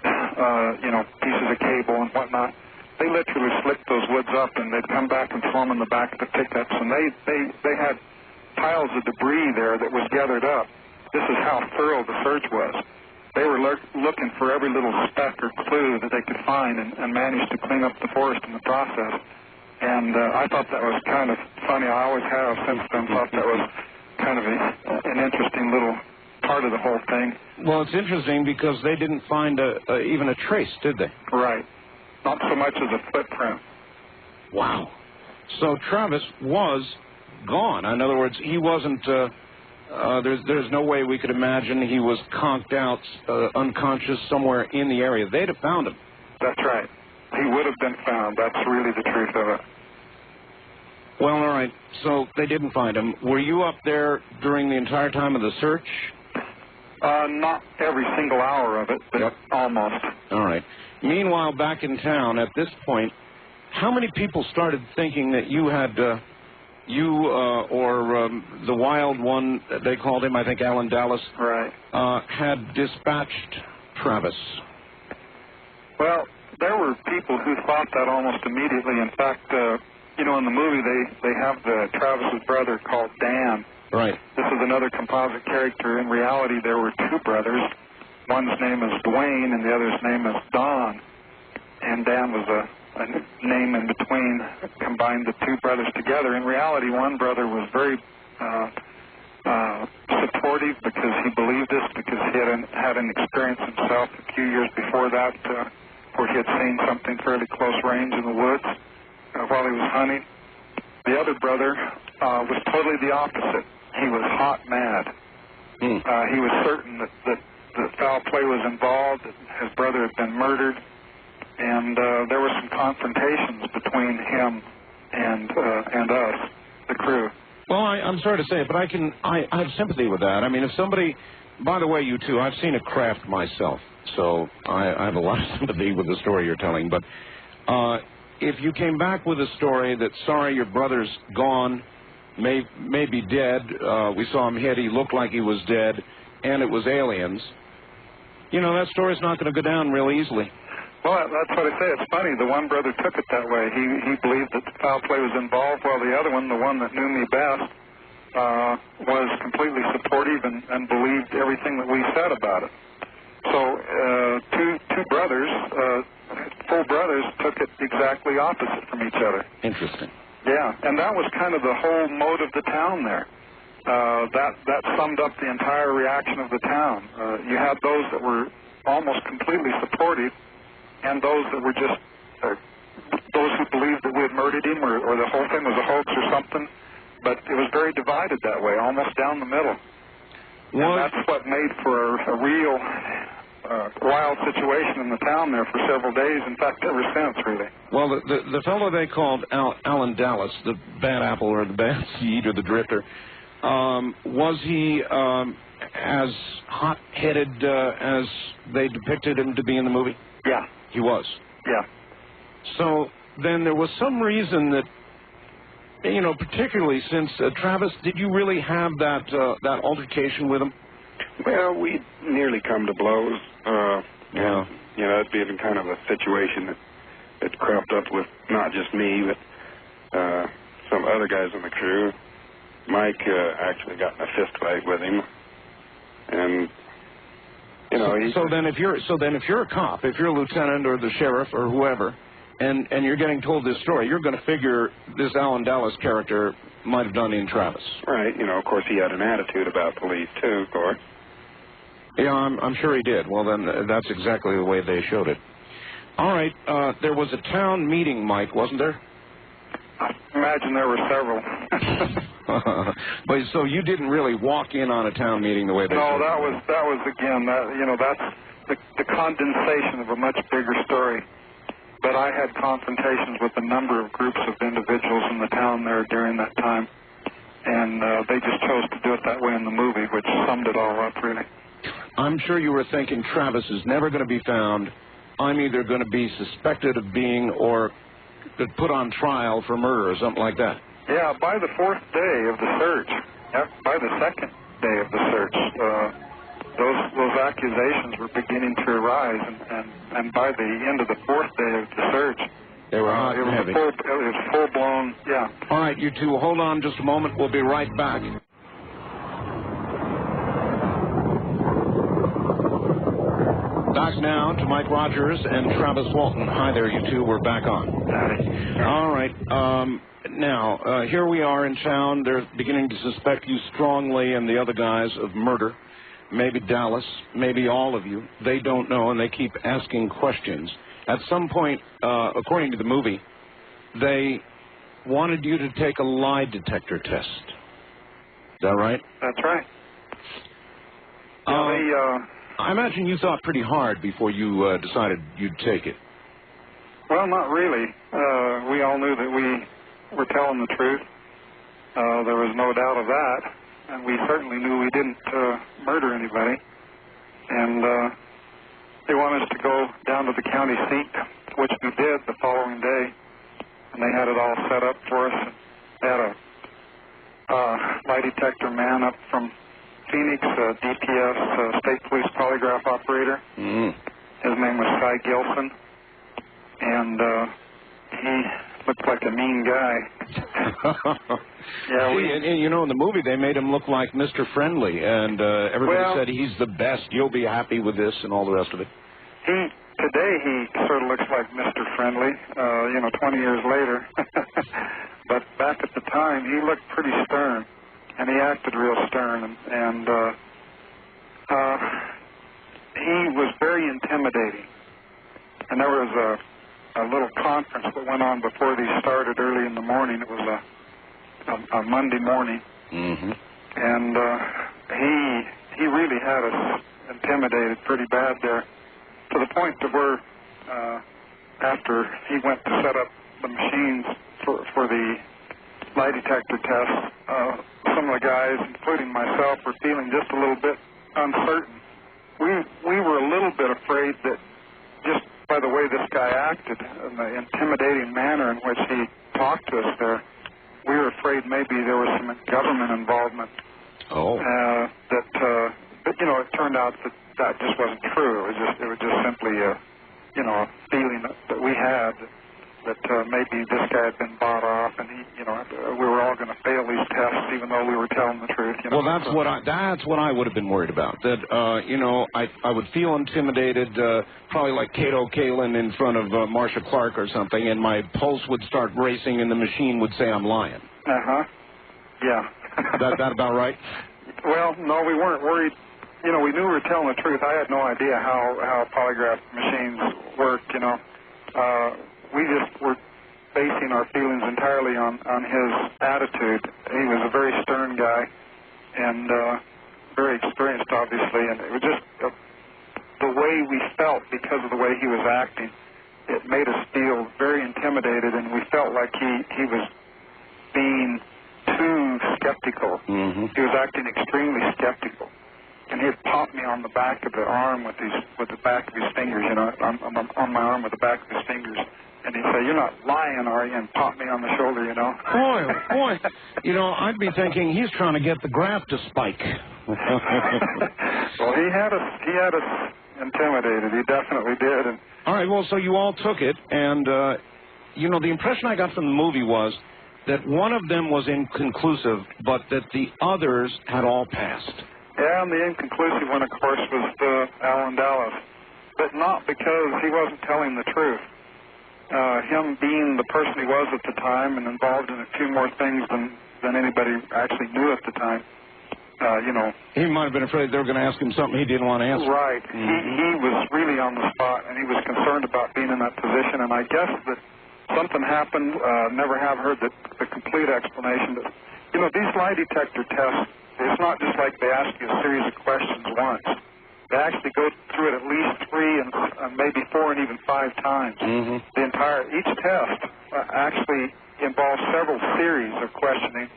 you know, pieces of cable and whatnot. They literally slicked those woods up, and they'd come back and throw them in the back of the pickups, and they had piles of debris there that was gathered up. This is how thorough the search was. They were looking for every little speck or clue that they could find and managed to clean up the forest in the process. And I thought that was kind of funny. I always have since then thought that was kind of an interesting little part of the whole thing. Well, it's interesting because they didn't find even a trace, did they? Right. Not so much as a footprint. Wow. So Travis was gone. In other words, he wasn't, there's no way we could imagine he was conked out, unconscious somewhere in the area. They'd have found him. That's right. He would have been found. That's really the truth of it. Well, all right. So they didn't find him. Were you up there during the entire time of the search? Not every single hour of it, but almost. All right. Meanwhile, back in town, at this point, how many people started thinking that you had, or the wild one, they called him, I think Alan Dallas, right, had dispatched Travis? Well, there were people who thought that almost immediately. In fact, you know, in the movie, they have Travis's brother called Dan. Right. This is another composite character. In reality, there were two brothers. One's name is Dwayne, and the other's name is Don. And Dan was a name in between, combined the two brothers together. In reality, one brother was very supportive because he believed this, because he had an experience himself a few years before that where he had seen something fairly close range in the woods while he was hunting. The other brother was totally the opposite. He was hot mad. He was certain that foul play was involved, that his brother had been murdered, and there were some confrontations between him and us, the crew. Well, I'm sorry to say it, but I have sympathy with that. I mean, if somebody, by the way, you two, I've seen a craft myself, so I have a lot of sympathy with the story you're telling, but if you came back with a story that, sorry, your brother's gone, may be dead, we saw him hit, he looked like he was dead, and it was aliens, you know, that story's not going to go down real easily. Well, that's what I say. It's funny. The one brother took it that way. He believed that foul play was involved, while the other one, the one that knew me best, was completely supportive and believed everything that we said about it. So two brothers, full brothers, took it exactly opposite from each other. Interesting. Yeah, and that was kind of the whole mode of the town there. That summed up the entire reaction of the town. You had those that were almost completely supportive, and those that were just those who believed that we had murdered him, or the whole thing was a hoax or something. But it was very divided that way, almost down the middle. And that's what made for a real wild situation in the town there for several days. In fact, ever since, really. Well, the fellow they called Alan Dallas, the bad apple or the bad seed or the drifter, was he as hot-headed as they depicted him to be in the movie? Yeah. He was? Yeah. So then there was some reason that, you know, particularly since, Travis, did you really have that altercation with him? Well, we nearly come to blows. Yeah. You know, it'd been kind of a situation that it cropped up with not just me, but some other guys in the crew. Mike actually got in a fist fight with him, and So then, if you're a cop, if you're a lieutenant or the sheriff or whoever, and you're getting told this story, you're going to figure this Alan Dallas character might have done in Travis. Right. Of course, he had an attitude about police too, of course. Yeah, I'm sure he did. Well, then that's exactly the way they showed it. All right. There was a town meeting, Mike, wasn't there? I imagine there were several. But so you didn't really walk in on a town meeting the way they No, showed it. that was again, that's the condensation of a much bigger story. But I had confrontations with a number of groups of individuals in the town there during that time, and they just chose to do it that way in the movie, which summed it all up, really. I'm sure you were thinking, Travis is never going to be found. I'm either going to be suspected of being or put on trial for murder or something like that. Yeah, by the fourth day of the search, by the second day of the search, those accusations were beginning to arise, and by the end of the fourth day of the search, they were hot and heavy. It was full-blown, yeah. All right, you two, hold on just a moment. We'll be right back. Back now to Mike Rogers and Travis Walton. Hi there, you two. We're back on. All right. Now, here we are in town. They're beginning to suspect you strongly and the other guys of murder. Maybe Dallas, maybe all of you. They don't know, and they keep asking questions. At some point, according to the movie, they wanted you to take a lie detector test. Is that right? That's right. I imagine you thought pretty hard before you decided you'd take it. Well, not really. We all knew that we were telling the truth. There was no doubt of that. And we certainly knew we didn't murder anybody. And they wanted us to go down to the county seat, which we did the following day. And they had it all set up for us. They had a lie detector man up from Phoenix, DPS, State Police Polygraph Operator. Mm. His name was Cy Gilson. And he looked like a mean guy. Yeah, and in the movie they made him look like Mr. Friendly, and everybody said he's the best. You'll be happy with this, and all the rest of it. Today he sort of looks like Mr. Friendly. 20 years later, but back at the time he looked pretty stern, and he acted real stern, and he was very intimidating. And there was a little conference that went on before these started early in the morning. It was a Monday morning. Mm-hmm. And he really had us intimidated pretty bad there, to the point to where after he went to set up the machines for the lie detector test, some of the guys, including myself, were feeling just a little bit uncertain. We were a little bit afraid that just by the way this guy acted and the intimidating manner in which he talked to us there, we were afraid maybe there was some government involvement. Oh. But it turned out that just wasn't true. It was just simply a feeling that we had that maybe this guy had been bought off, and we were all going to fail these tests, even though we were telling the truth. Well, that's what I would have been worried about. That I would feel intimidated, probably like Cato Kalin in front of Marcia Clark or something, and my pulse would start racing, and the machine would say I'm lying. Yeah. that about right? Well, no, we weren't worried. We knew we were telling the truth. I had no idea how polygraph machines worked. We just were basing our feelings entirely on his attitude. He was a very stern guy and very experienced, obviously, and it was just the way we felt because of the way he was acting. It made us feel very intimidated, and we felt like he was being too skeptical. Mm-hmm. He was acting extremely skeptical. And he'd pop me on the back of the arm with the back of his fingers, on my arm with the back of his fingers. And he'd say, "You're not lying, are you?" And pop me on the shoulder, Boy. I'd be thinking he's trying to get the graft to spike. Well, he had us intimidated. He definitely did. And all right, well, so you all took it, and, you know, the impression I got from the movie was that one of them was inconclusive, but that the others had all passed. Yeah, and the inconclusive one, of course, was Alan Dallas, but not because he wasn't telling the truth. Him being the person he was at the time and involved in a few more things than anybody actually knew at the time, you know. He might have been afraid they were going to ask him something he didn't want to answer. Right. He was really on the spot, and he was concerned about being in that position, and I guess that something happened. Never have heard the complete explanation. But, you know, these lie detector tests, it's not just like they ask you a series of questions once. They actually go through it at least 3 and maybe 4 and even 5 times. Each test actually involves several series of questioning.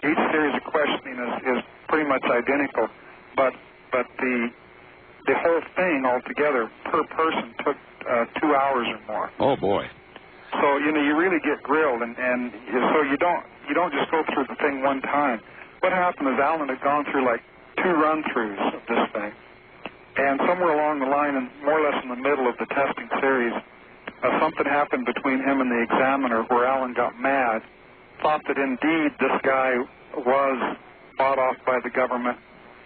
Each series of questioning is pretty much identical, but the whole thing altogether per person took 2 hours or more. Oh boy! So you know you really get grilled, and so you don't just go through the thing one time. What happened is Alan had gone through like 2 run-throughs of this thing. And somewhere along the line, and more or less in the middle of the testing series, something happened between him and the examiner where Alan got mad, thought that indeed this guy was bought off by the government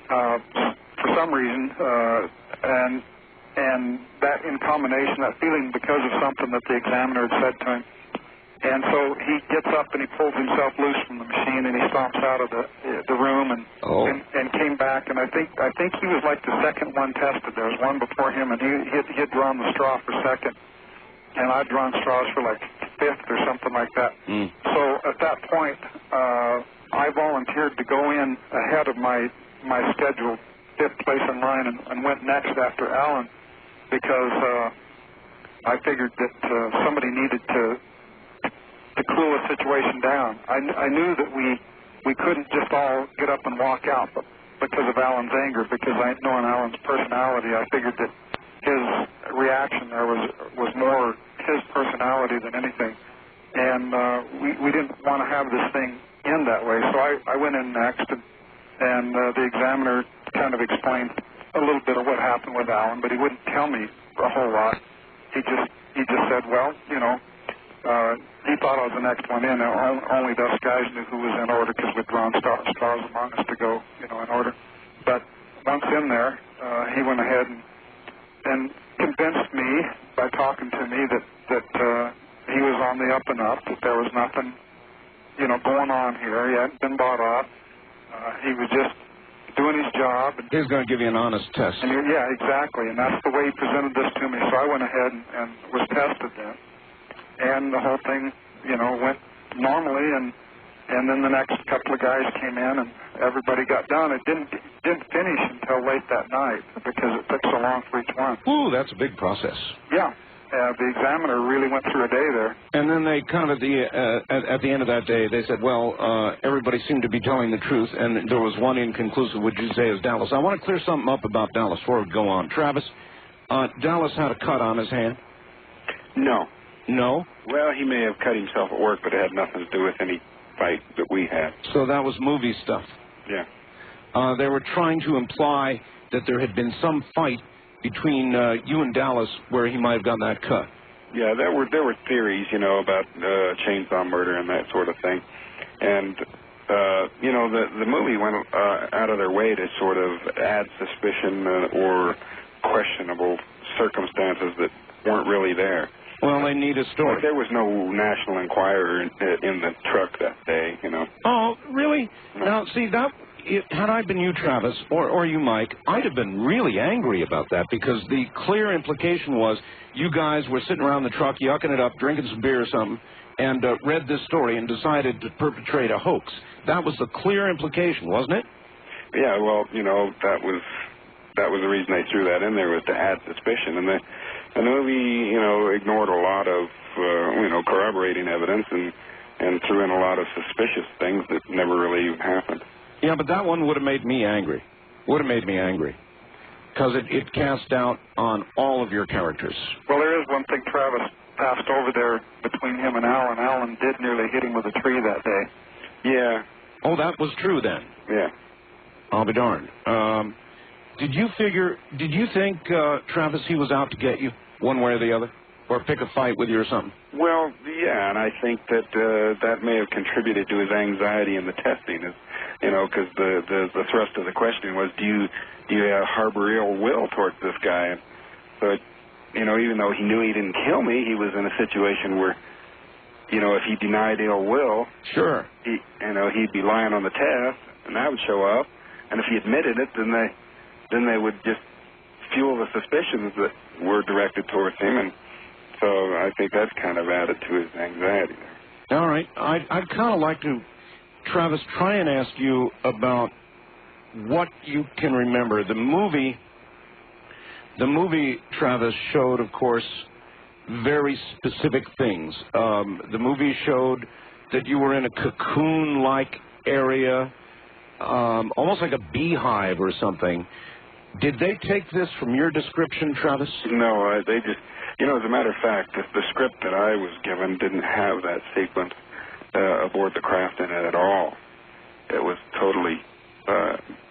for some reason, and that in combination, that feeling because of something that the examiner had said to him. And so he gets up and he pulls himself loose from the machine and he stomps out of the room and came back. And I think he was like the second one tested. There was one before him, and he had drawn the straw for second, and I'd drawn straws for like fifth or something like that. So at that point, I volunteered to go in ahead of my scheduled 5th place in line and went next after Alan because I figured that somebody needed to cool the situation down. I knew that we couldn't just all get up and walk out because of Alan's anger, because knowing Alan's personality, I figured that his reaction there was more his personality than anything. And we didn't want to have this thing end that way. So I went in next, and the examiner kind of explained a little bit of what happened with Alan, but he wouldn't tell me a whole lot. He just said, well, you know, he thought I was the next one in. Only those guys knew who was in order because we'd drawn straws among us to go, you know, in order. But once in there, he went ahead and convinced me by talking to me that he was on the up and up, that there was nothing, you know, going on here. He hadn't been bought off. He was just doing his job. He was going to give you an honest test. Yeah, exactly. And that's the way he presented this to me. So I went ahead and was tested then. And the whole thing, you know, went normally, and then the next couple of guys came in, and everybody got done. It didn't finish until late that night because it took so long for each one. Ooh, that's a big process. Yeah, the examiner really went through a day there. And then they kind of at the end of that day, they said, well, everybody seemed to be telling the truth, and there was one inconclusive, which you say is Dallas. I want to clear something up about Dallas before we go on. Travis, Dallas had a cut on his hand. No. No? Well, he may have cut himself at work, but it had nothing to do with any fight that we had. So that was movie stuff. Yeah. They were trying to imply that there had been some fight between you and Dallas where he might have gotten that cut. Yeah, there were theories, you know, about chainsaw murder and that sort of thing. And, you know, the movie went out of their way to sort of add suspicion or questionable circumstances that weren't really there. Well, they need a story. Like there was no National Enquirer in the truck that day, you know. Oh, really? No. Now, see, had I been you, Travis, or you, Mike, I'd have been really angry about that because the clear implication was you guys were sitting around the truck, yucking it up, drinking some beer or something, and read this story and decided to perpetrate a hoax. That was the clear implication, wasn't it? Yeah, well, you know, that was the reason they threw that in there, was to add suspicion. And the movie, you know, ignored a lot of, you know, corroborating evidence and threw in a lot of suspicious things that never really even happened. Yeah, but that one would have made me angry. Would have made me angry. Because it cast doubt on all of your characters. Well, there is one thing Travis passed over there between him and Alan. Alan did nearly hit him with a tree that day. Yeah. Oh, that was true then? Yeah. I'll be darned. Did you think, Travis, he was out to get you one way or the other? Or pick a fight with you or something? Well, yeah, and I think that that may have contributed to his anxiety in the testing, because the thrust of the question was, do you harbor ill will towards this guy? But, even though he knew he didn't kill me, he was in a situation where, if he denied ill will, sure, he'd be lying on the test, and that would show up. And if he admitted it, then they would just fuel the suspicions that were directed towards him, and so I think that's kind of added to his anxiety there. All right. I'd kind of like to, Travis, try and ask you about what you can remember. The movie, Travis, showed, of course, very specific things. The movie showed that you were in a cocoon-like area, almost like a beehive or something. Did they take this from your description, Travis? No, they just... as a matter of fact, the script that I was given didn't have that sequence aboard the craft in it at all. It was totally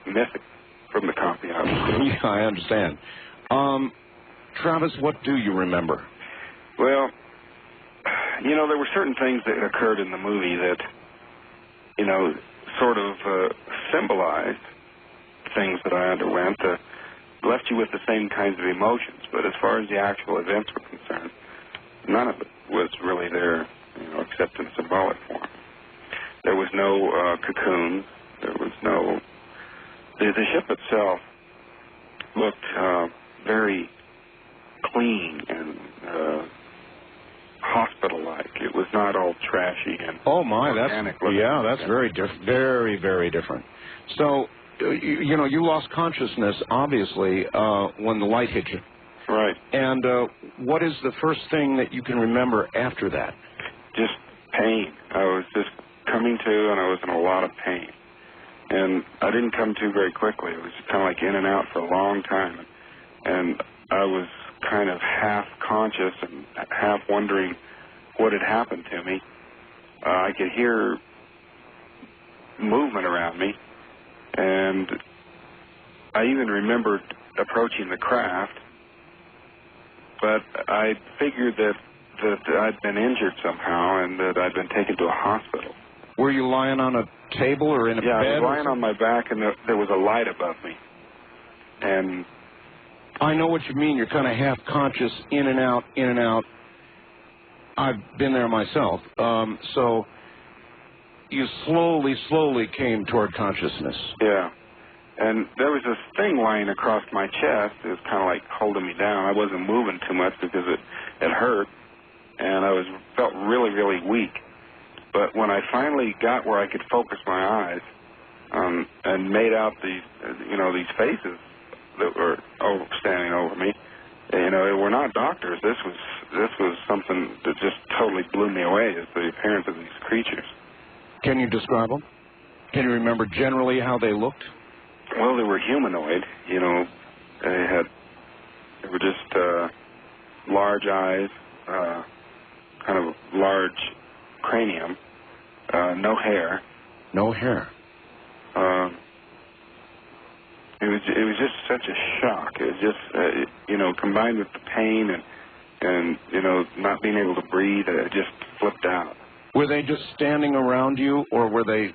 missing from the copy I was given. Yeah, I understand. Travis, what do you remember? Well, there were certain things that occurred in the movie that, sort of symbolized things that I underwent, left you with the same kinds of emotions. But as far as the actual events were concerned, none of it was really there, except in symbolic form. There was no cocoon. There was no... The ship itself looked very clean and hospital-like. It was not all trashy and organic. That's very different. Very, very different. So, you lost consciousness, obviously, when the light hit you. Right. And what is the first thing that you can remember after that? Just pain. I was just coming to, and I was in a lot of pain. And I didn't come to very quickly. It was kind of like in and out for a long time. And I was kind of half conscious and half wondering what had happened to me. I could hear movement around me. And I even remembered approaching the craft, but I figured that I'd been injured somehow and that I'd been taken to a hospital. Were you lying on a table or in a bed? Yeah, I was lying on my back, and there was a light above me. And I know what you mean. You're kind of half conscious, in and out, in and out. I've been there myself. So you slowly came toward consciousness. Yeah. And there was this thing lying across my chest. It was kind of like holding me down. I wasn't moving too much because it hurt, and I felt really, really weak. But when I finally got where I could focus my eyes and made out these faces that were standing over me, they were not doctors. This was something that just totally blew me away, is the appearance of these creatures. Can you describe them? Can you remember generally how they looked? Well, they were humanoid. They were just large eyes, kind of large cranium, no hair. No hair. It was just such a shock. It was just, combined with the pain and not being able to breathe, it just flipped out. Were they just standing around you, or were they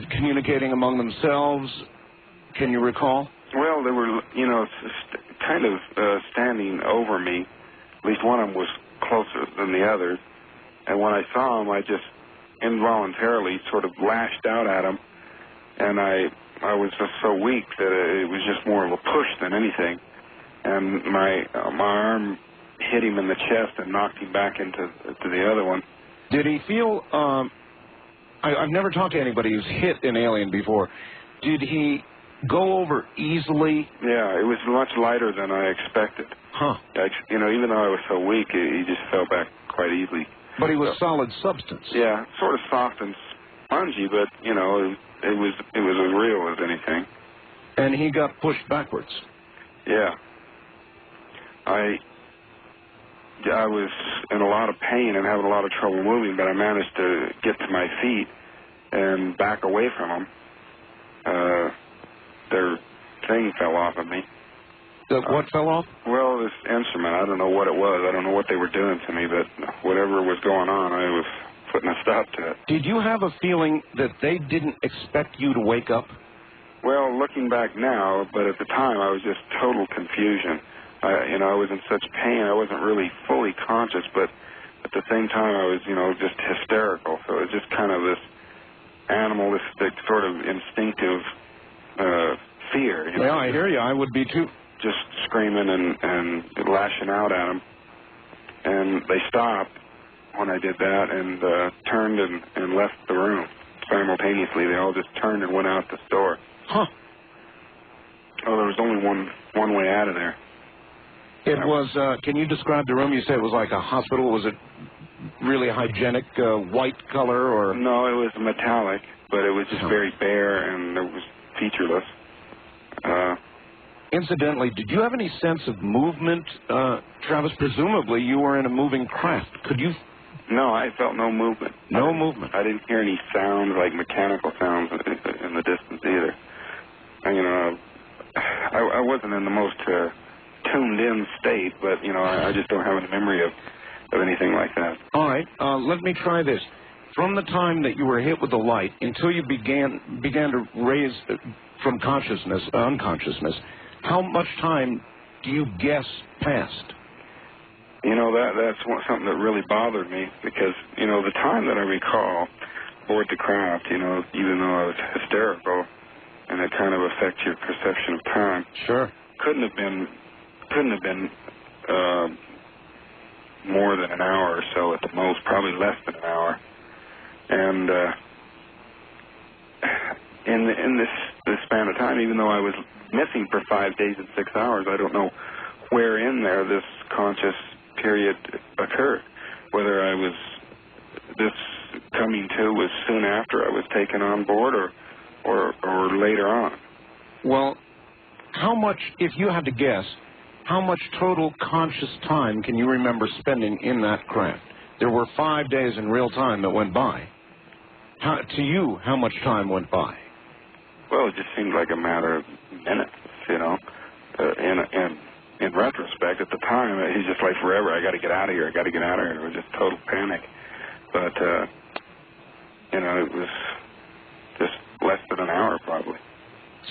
communicating among themselves? Can you recall? Well, they were, kind of standing over me. At least one of them was closer than the others. And when I saw them, I just involuntarily sort of lashed out at them. And I was just so weak that it was just more of a push than anything. And my arm hit him in the chest and knocked him back into the other one. Did he feel, I've never talked to anybody who's hit an alien before. Did he go over easily? Yeah, it was much lighter than I expected. Huh. Even though I was so weak, he just fell back quite easily. But he was solid substance. Yeah, sort of soft and spongy, but, it was as real as anything. And he got pushed backwards. Yeah. I was in a lot of pain and having a lot of trouble moving, but I managed to get to my feet and back away from them. Their thing fell off of me. What fell off? Well, this instrument. I don't know what it was. I don't know what they were doing to me, but whatever was going on, I was putting a stop to it. Did you have a feeling that they didn't expect you to wake up? Well, looking back now, but at the time I was just total confusion. I was in such pain. I wasn't really fully conscious, but at the same time I was, just hysterical. So it was just kind of this animalistic sort of instinctive fear. Yeah, I hear you. I would be too. Just screaming and lashing out at them. And they stopped when I did that and turned and left the room. Simultaneously, they all just turned and went out the door. Huh. Oh, there was only one way out of there. It was, can you describe the room? You said it was like a hospital. Was it really hygienic, white color, or? No, it was metallic, but it was just very bare and it was featureless. Incidentally, did you have any sense of movement, Travis? Presumably you were in a moving craft. Could you? No, I felt no movement. No movement. I didn't hear any sounds, like mechanical sounds in the distance either. I wasn't in the most tuned-in state, but, I just don't have any memory of anything like that. All right, let me try this. From the time that you were hit with the light until you began to raise from unconsciousness, how much time do you guess passed? That's something that really bothered me because, the time that I recall aboard the craft, even though I was hysterical, and it kind of affects your perception of time. Sure. Couldn't have been more than an hour or so at the most, probably less than an hour. And in this span of time, even though I was missing for 5 days and 6 hours, I don't know where in there this conscious period occurred. Whether this coming to was soon after I was taken on board or later on. Well, how much, if you had to guess, how much total conscious time can you remember spending in that craft? There were 5 days in real time that went by. To you, how much time went by? Well, it just seemed like a matter of minutes, In retrospect, at the time, it was just like forever. I got to get out of here. It was just total panic. But, it was just less than an hour, probably.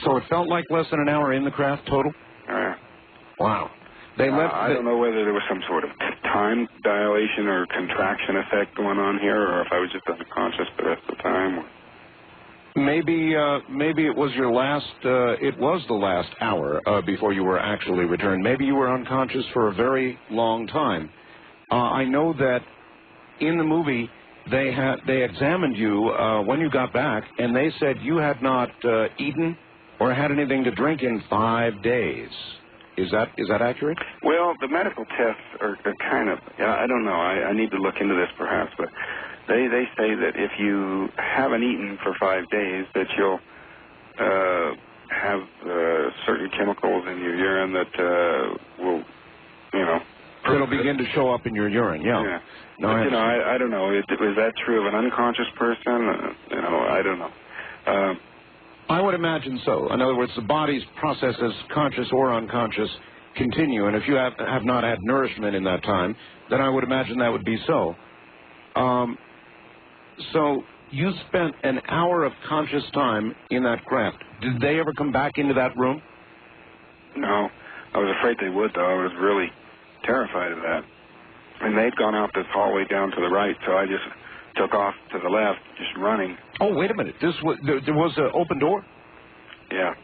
So it felt like less than an hour in the craft total? Wow. I don't know whether there was some sort of time dilation or contraction effect going on here, or if I was just unconscious the rest of the time. Maybe it was the last hour before you were actually returned. Maybe you were unconscious for a very long time. I know that in the movie they examined you when you got back, and they said you had not eaten or had anything to drink in 5 days. Is that accurate? Well, the medical tests are kind of, I don't know. I need to look into this perhaps, but they say that if you haven't eaten for 5 days, that you'll have certain chemicals in your urine that will, it'll begin to show up in your urine. Yeah. No, but, I don't know. Is that true of an unconscious person? I don't know. I would imagine so. In other words, the body's processes, conscious or unconscious, continue. And if you have not had nourishment in that time, then I would imagine that would be so. So you spent an hour of conscious time in that craft. Did they ever come back into that room? No. I was afraid they would, though. I was really terrified of that. And they'd gone out this hallway down to the right, so I just took off to the left, just running. Oh, wait a minute. There was an open door? Yeah.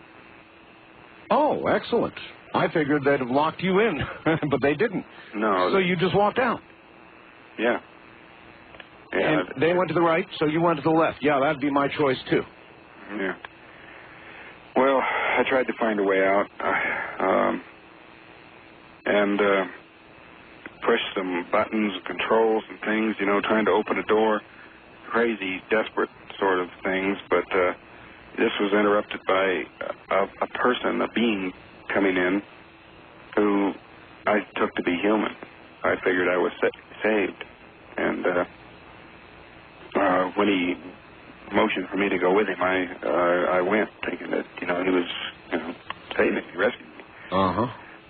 Oh, excellent. I figured they'd have locked you in, but they didn't. No. So you just walked out? Yeah. And they went to the right, so you went to the left. Yeah, that'd be my choice, too. Yeah. Well, I tried to find a way out, and pushed some buttons, controls, and things, trying to open a door. Crazy, desperate sort of things, but this was interrupted by a person, a being coming in who I took to be human. I figured I was saved, and when he motioned for me to go with him, I went, thinking that he was saved me, he rescued me. Uh-huh.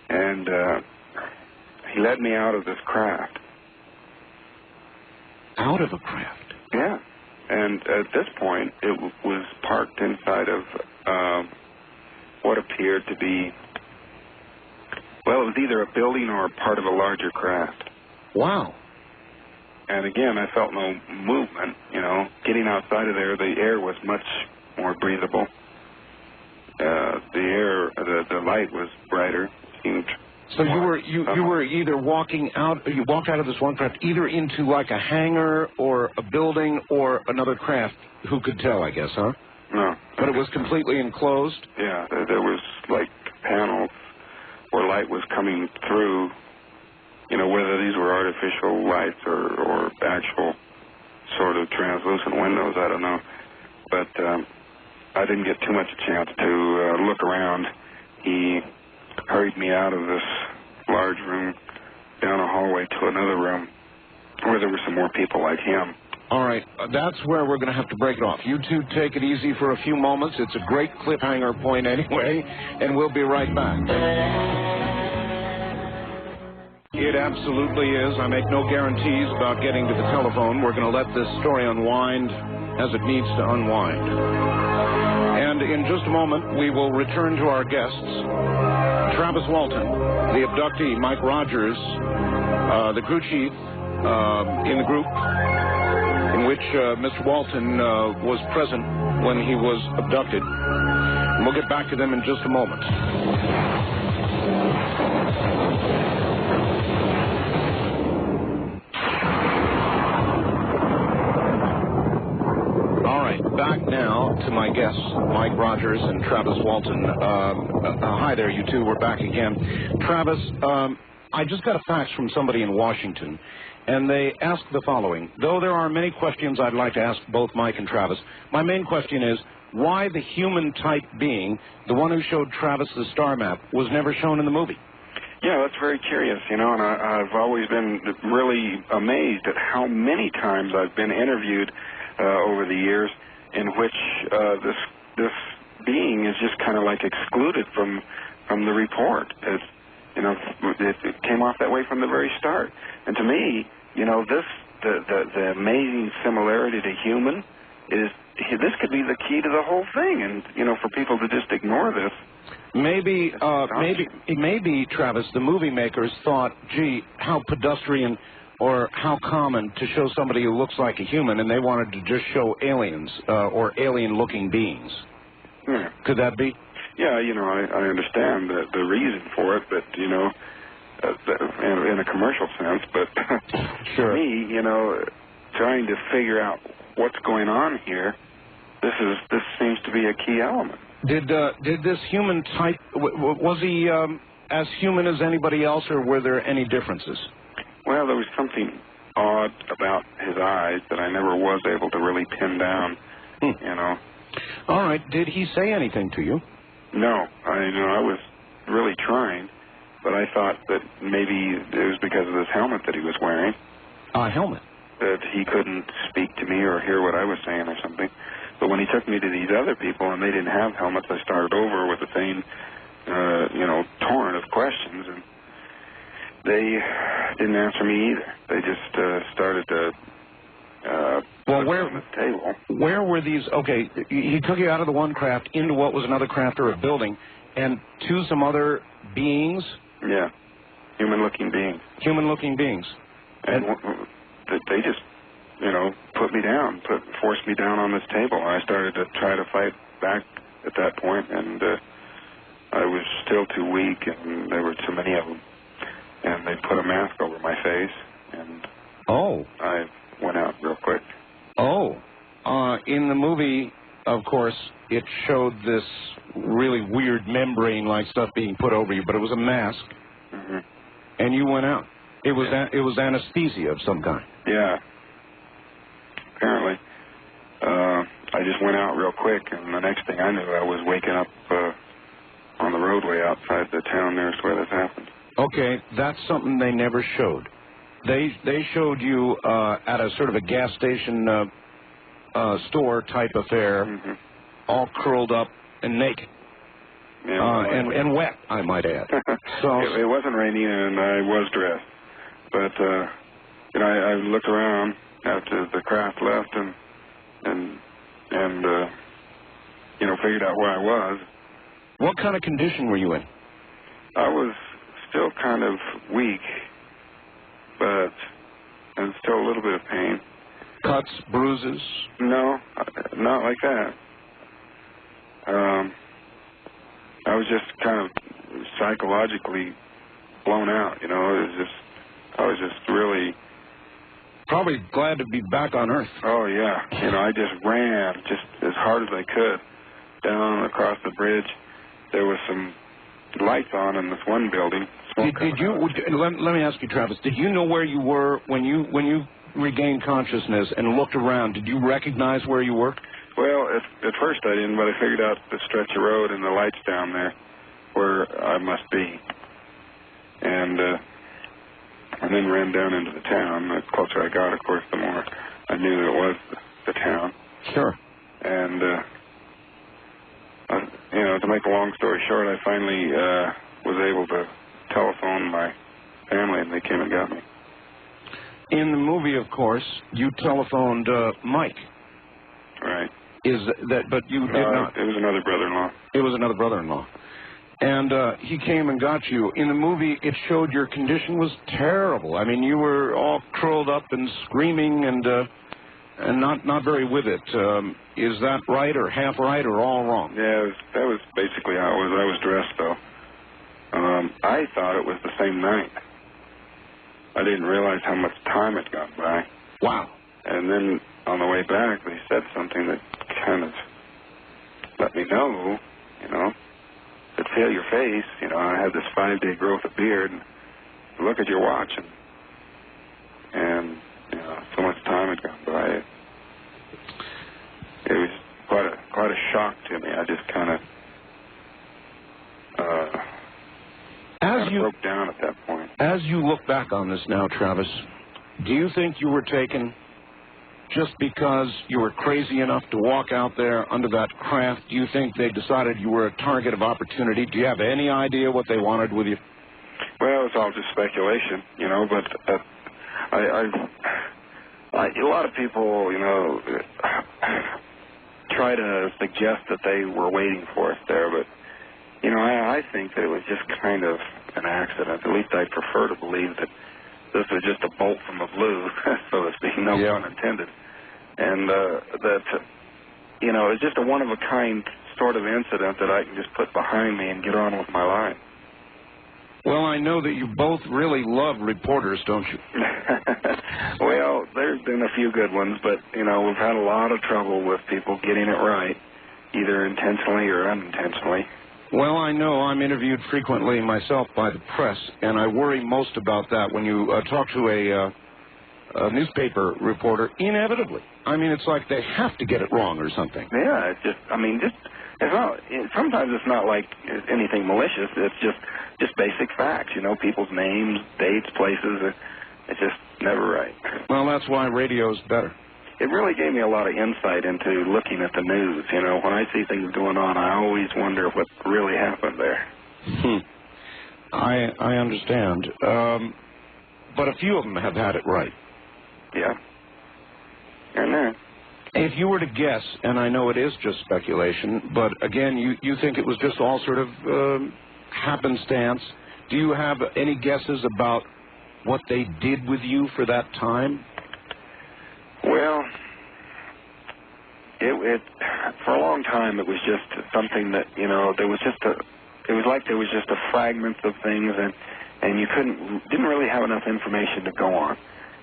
And he led me out of this craft. Out of a craft? Yeah. And at this point, it was parked inside of what appeared to be, well, it was either a building or a part of a larger craft. Wow. And again, I felt no movement, you know. Getting outside of there, the air was much more breathable. The light was brighter. So you were either walking out, you walked out of this one craft either into like a hangar or a building or another craft. Who could tell, I guess, huh? No. But it was completely enclosed? Yeah, there was like panels where light was coming through, you know, whether these were artificial lights or actual sort of translucent windows, I don't know. But I didn't get too much a chance to look around. He hurried me out of this large room, down a hallway to another room where there were some more people like him. All right, that's where we're going to have to break it off. You two take it easy for a few moments. It's a great cliffhanger point anyway, and we'll be right back. It absolutely is. I make no guarantees about getting to the telephone. We're going to let this story unwind as it needs to unwind. And in just a moment, we will return to our guests. Travis Walton, the abductee, Mike Rogers, the crew chief in the group in which Mr. Walton was present when he was abducted. And we'll get back to them in just a moment. Back now to my guests, Mike Rogers and Travis Walton. Hi there, you two. We're back again. Travis, I just got a fax from somebody in Washington, and they asked the following. Though there are many questions I'd like to ask both Mike and Travis, my main question is why the human-type being, the one who showed Travis the star map, was never shown in the movie? Yeah, that's very curious, you know, and I've always been really amazed at how many times I've been interviewed over the years in which this being is just kind of like excluded from the report. It's, you know, it came off that way from the very start. And to me, you know, the amazing similarity to human is this could be the key to the whole thing. And you know, for people to just ignore this. Maybe, Travis, the movie makers thought, gee, how pedestrian or how common to show somebody who looks like a human, and they wanted to just show aliens or alien-looking beings. Yeah. Could that be? Yeah, you know, I understand the reason for it, but, you know, in a commercial sense, but sure. For me, you know, trying to figure out what's going on here, this seems to be a key element. Did this human type, was he as human as anybody else, or were there any differences? Well, there was something odd about his eyes that I never was able to really pin down, you know. All right. Did he say anything to you? No. I was really trying, but I thought that maybe it was because of this helmet that he was wearing. A helmet? That he couldn't speak to me or hear what I was saying or something. But when he took me to these other people and they didn't have helmets, I started over with the same, you know, torrent of questions, and they didn't answer me either. They just started to well, put on the table. Where were these? Okay, he took you out of the one craft into what was another craft or a building, and to some other beings? Yeah, human-looking beings. Human-looking beings. And they just, you know, put me down, forced me down on this table. I started to try to fight back at that point, and I was still too weak, and there were too many of them. And they put a mask over my face, and I went out real quick. In the movie, of course, it showed this really weird membrane-like stuff being put over you, but it was a mask, and you went out. It was anesthesia of some kind. Yeah. Apparently. I just went out real quick, and the next thing I knew, I was waking up on the roadway outside the town nearest where this happened. Okay, that's something they never showed. They showed you at a sort of a gas station store type affair, all curled up and naked. and wet, I might add. So it wasn't raining, and I was dressed. But, I looked around after the craft left and figured out where I was. what kind of condition were you in? I was still kind of weak, but and still a little bit of pain. Cuts, bruises? No, not like that. I was just kind of psychologically blown out, I was just really... Probably glad to be back on Earth. Oh, yeah. I just ran just as hard as I could down across the bridge. There was some lights on in this one building. Did you? Let me ask you, Travis. Did you know where you were when you regained consciousness and looked around? Did you recognize where you were? Well, at first I didn't, but I figured out the stretch of road and the lights down there where I must be, and then ran down into the town. The closer I got, of course, the more I knew it was the town. Sure. And to make a long story short, I finally was able to telephone my family, and they came and got me. In the movie, of course, you telephoned Mike. Right. But you did not? It was another brother-in-law. It was another brother-in-law. And he came and got you. In the movie, it showed your condition was terrible. I mean, you were all curled up and screaming and not very with it. Is that right or half right or all wrong? Yeah, that was basically how it was. I was dressed, though. I thought it was the same night. I didn't realize how much time had gone by. Wow. And then on the way back, they said something that kind of let me know, to feel your face. I had this 5-day growth of beard, and look at your watch, and so much time had gone by. It was quite a shock to me. I just kind of broke down at that point. As you look back on this now, Travis, do you think you were taken just because you were crazy enough to walk out there under that craft? Do you think they decided you were a target of opportunity? Do you have any idea what they wanted with you? Well, it's all just speculation, but a lot of people, try to suggest that they were waiting for us there, but, I think that it was just kind of an accident. At least I prefer to believe that this was just a bolt from the blue, so to speak, no pun intended. And it's just a one-of-a-kind sort of incident that I can just put behind me and get on with my life. Well, I know that you both really love reporters, don't you? Well, there's been a few good ones, but, we've had a lot of trouble with people getting it right, either intentionally or unintentionally. Well, I know I'm interviewed frequently myself by the press, and I worry most about that when you talk to a newspaper reporter, inevitably. I mean, it's like they have to get it wrong or something. Yeah, sometimes it's not like anything malicious. It's just basic facts, people's names, dates, places. It's just never right. Well, that's why radio's better. It really gave me a lot of insight into looking at the news. When I see things going on, I always wonder what really happened there. I understand. But a few of them have had it right. Yeah. And there. If you were to guess, and I know it is just speculation, but again, you think it was just all sort of happenstance. Do you have any guesses about what they did with you for that time? Well, it for a long time it was just something that, there was just it was like there was just a fragment of things, and you didn't really have enough information to go on.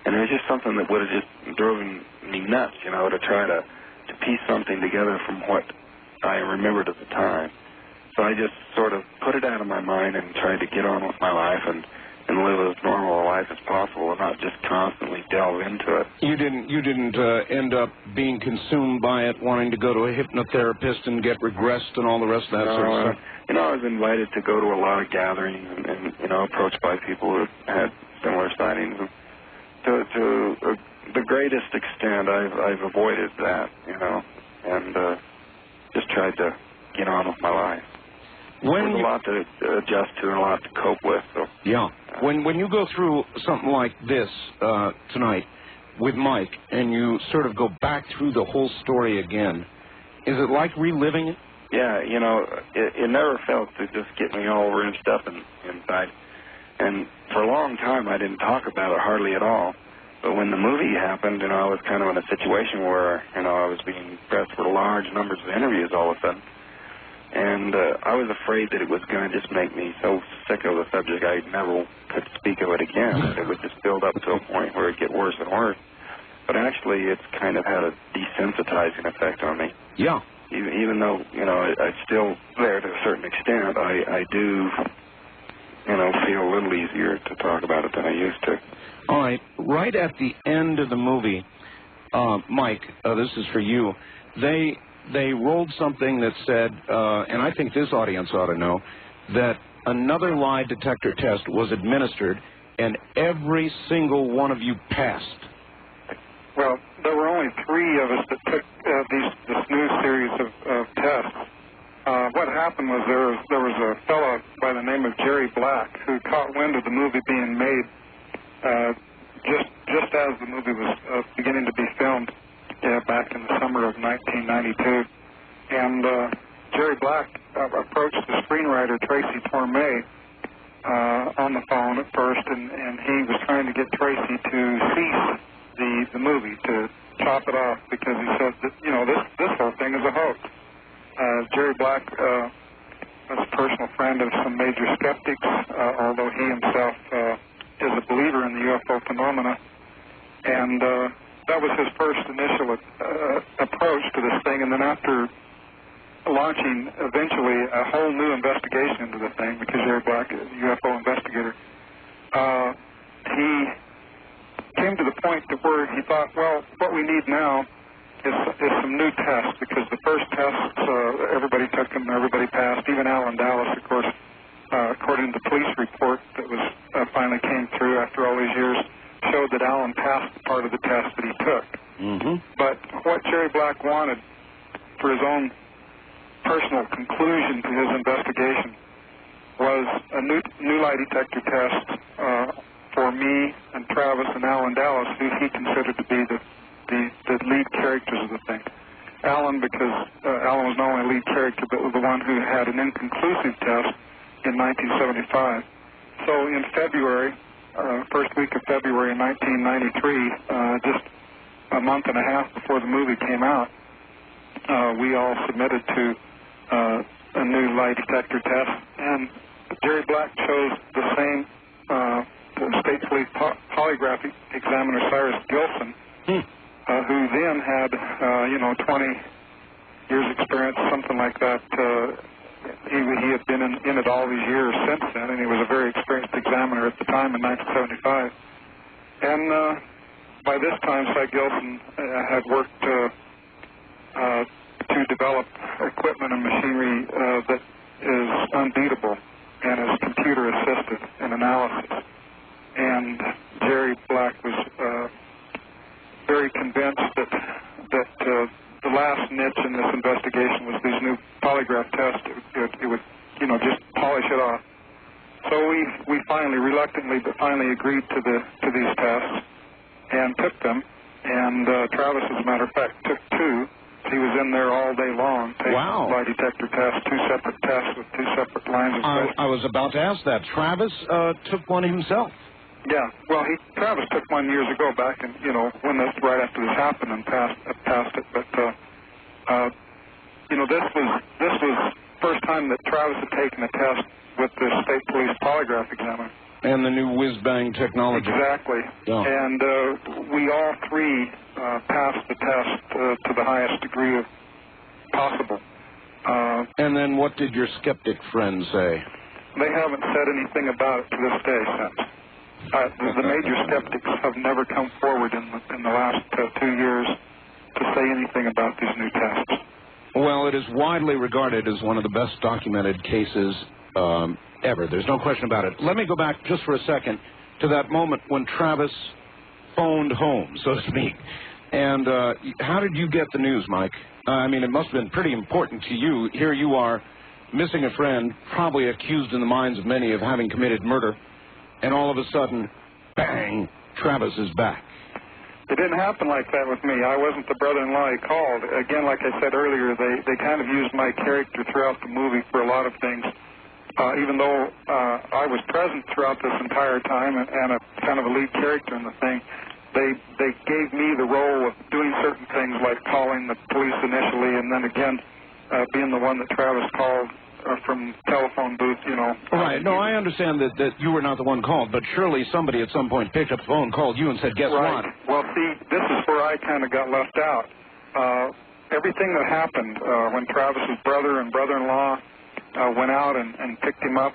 And it was just something that would have just driven me nuts, to try to piece something together from what I remembered at the time. So I just sort of put it out of my mind and tried to get on with my life and live as normal a life as possible and not just constantly delve into it. You didn't end up being consumed by it, wanting to go to a hypnotherapist and get regressed and all the rest of that sort of stuff? I was invited to go to a lot of gatherings and approached by people who had similar sightings. To the greatest extent, I've avoided that, and just tried to get on with my life. There's a lot to adjust to and a lot to cope with. So. Yeah. When you go through something like this tonight with Mike and you sort of go back through the whole story again, is it like reliving it? Yeah, you know, it never fails to just get me all wrenched up inside. And for a long time, I didn't talk about it hardly at all. But when the movie happened, you know, I was kind of in a situation where, you know, I was being pressed for large numbers of interviews all of a sudden. And I was afraid that it was going to just make me so sick of the subject I never could speak of it again. It would just build up to a point where it would get worse and worse. But actually, it's kind of had a desensitizing effect on me. Yeah. Even though, you know, I'm still there to a certain extent, I do, you know, feel a little easier to talk about it than I used to. All right. Right at the end of the movie, Mike, this is for you, they rolled something that said, and I think this audience ought to know, that another lie detector test was administered and every single one of you passed. Well, there were only 3 of us that took this new series of tests. What happened was there was a fellow by the name of Jerry Black who caught wind of the movie being made just as the movie was beginning to be filmed back in the summer of 1992. And Jerry Black approached the screenwriter Tracy Torme on the phone at first, and he was trying to get Tracy to cease the movie, to chop it off, because he said that, you know, this whole thing is a hoax. Jerry Black was a personal friend of some major skeptics, although he himself is a believer in the UFO phenomena. And that was his first initial approach to this thing. And then after launching eventually a whole new investigation into the thing, because Jerry Black is a UFO investigator, he came to the point to where he thought, well, what we need now is some new tests, because the first tests, everybody took them, everybody passed. Even Alan Dallas, of course, according to the police report that was finally came through after all these years, showed that Alan passed the part of the test that he took. Mm-hmm. But what Jerry Black wanted for his own personal conclusion to his investigation was a new lie detector test for me and Travis and Alan Dallas, who he considered to be the lead characters of the thing. Alan, because Alan was not only a lead character, but was the one who had an inconclusive test in 1975. So in February, first week of February in 1993, just a month and a half before the movie came out, we all submitted to a new lie detector test, and Jerry Black chose the same state police polygraph examiner, Cyrus Gilson, who then had, 20 years experience, something like that. He had been in it all these years since then, and he was a very experienced examiner at the time in 1975. And by this time, Cy Gilson had worked to develop equipment and machinery that is unbeatable and is computer-assisted in analysis. And Jerry Black was very convinced that the last niche in this investigation was these new polygraph tests. It would, just polish it off. So we finally, reluctantly, but finally agreed to these tests and took them. And Travis, as a matter of fact, took 2. He was in there all day long taking lie detector tests, 2 separate tests with 2 separate lines of questions. I was about to ask that. Travis took one himself. Yeah, well, Travis took one years ago back, and right after this happened, and passed it. But this was first time that Travis had taken a test with the state police polygraph examiner. And the new whiz-bang technology. Exactly. Yeah. And we all 3 passed the test to the highest degree possible. And then what did your skeptic friends say? They haven't said anything about it to this day since. The major skeptics have never come forward in the last 2 years to say anything about these new tests. Well, it is widely regarded as one of the best documented cases ever. There's no question about it. Let me go back just for a second to that moment when Travis phoned home, so to speak. And how did you get the news, Mike? I mean, it must have been pretty important to you. Here you are missing a friend, probably accused in the minds of many of having committed murder, and all of a sudden, bang, Travis is back. It didn't happen like that with me. I wasn't the brother-in-law he called. Again, like I said earlier, they kind of used my character throughout the movie for a lot of things. Even though I was present throughout this entire time and a kind of a lead character in the thing, they gave me the role of doing certain things like calling the police initially, and then again being the one that Travis called from telephone booth, you know. Right. No, I understand that you were not the one called, but surely somebody at some point picked up the phone, called you, and said, guess right. what? Well, see, this is where I kind of got left out. Everything that happened when Travis's brother and brother-in-law went out and picked him up,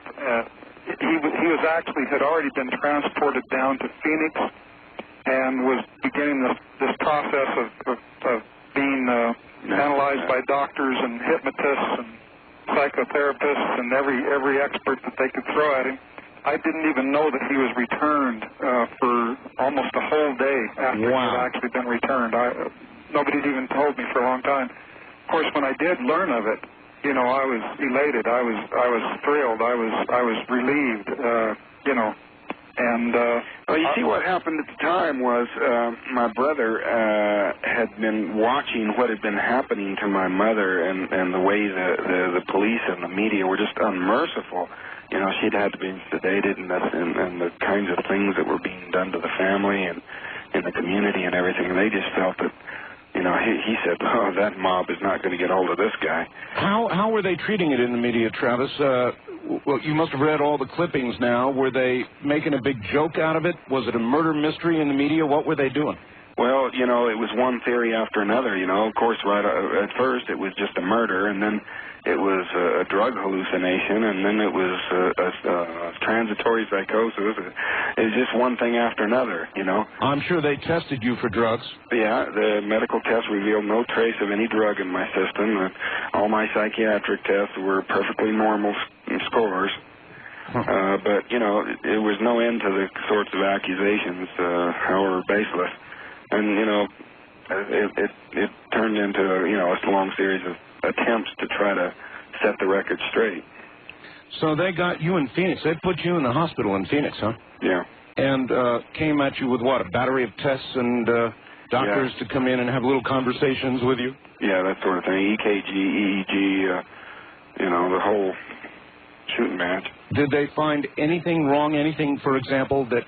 he was actually had already been transported down to Phoenix and was beginning this process of being analyzed by doctors and hypnotists and psychotherapists and every expert that they could throw at him. I didn't even know that he was returned for almost a whole day after he had actually been returned. Nobody had even told me for a long time. Of course, when I did learn of it, you know, I was elated. I was thrilled. I was relieved. You know, and well, you see, what happened at the time was my brother had been watching what had been happening to my mother, and the way the police and the media were just unmerciful. You know, she'd had to be sedated, and the kinds of things that were being done to the family and in the community and everything. And they just felt that, you know, he said, oh, that mob is not going to get hold of this guy. How were they treating it in the media, Travis? Well, you must have read all the clippings now. Were they making a big joke out of it? Was it a murder mystery in the media? What were they doing? Well, you know, it was one theory after another, you know. Of course, right at first it was just a murder, and then it was a drug hallucination, and then it was a transitory psychosis. It was just one thing after another, you know. I'm sure they tested you for drugs. Yeah, the medical tests revealed no trace of any drug in my system. All my psychiatric tests were perfectly normal scores. But, you know, it was no end to the sorts of accusations, however baseless. And, you know, it turned into, you know, a long series of attempts to try to set the record straight. So they got you in Phoenix. They put you in the hospital in Phoenix, huh? Yeah. And came at you with what, a battery of tests and doctors to come in and have little conversations with you? Yeah, that sort of thing. EKG, EEG, you know, the whole shooting match. Did they find anything wrong, anything, for example, that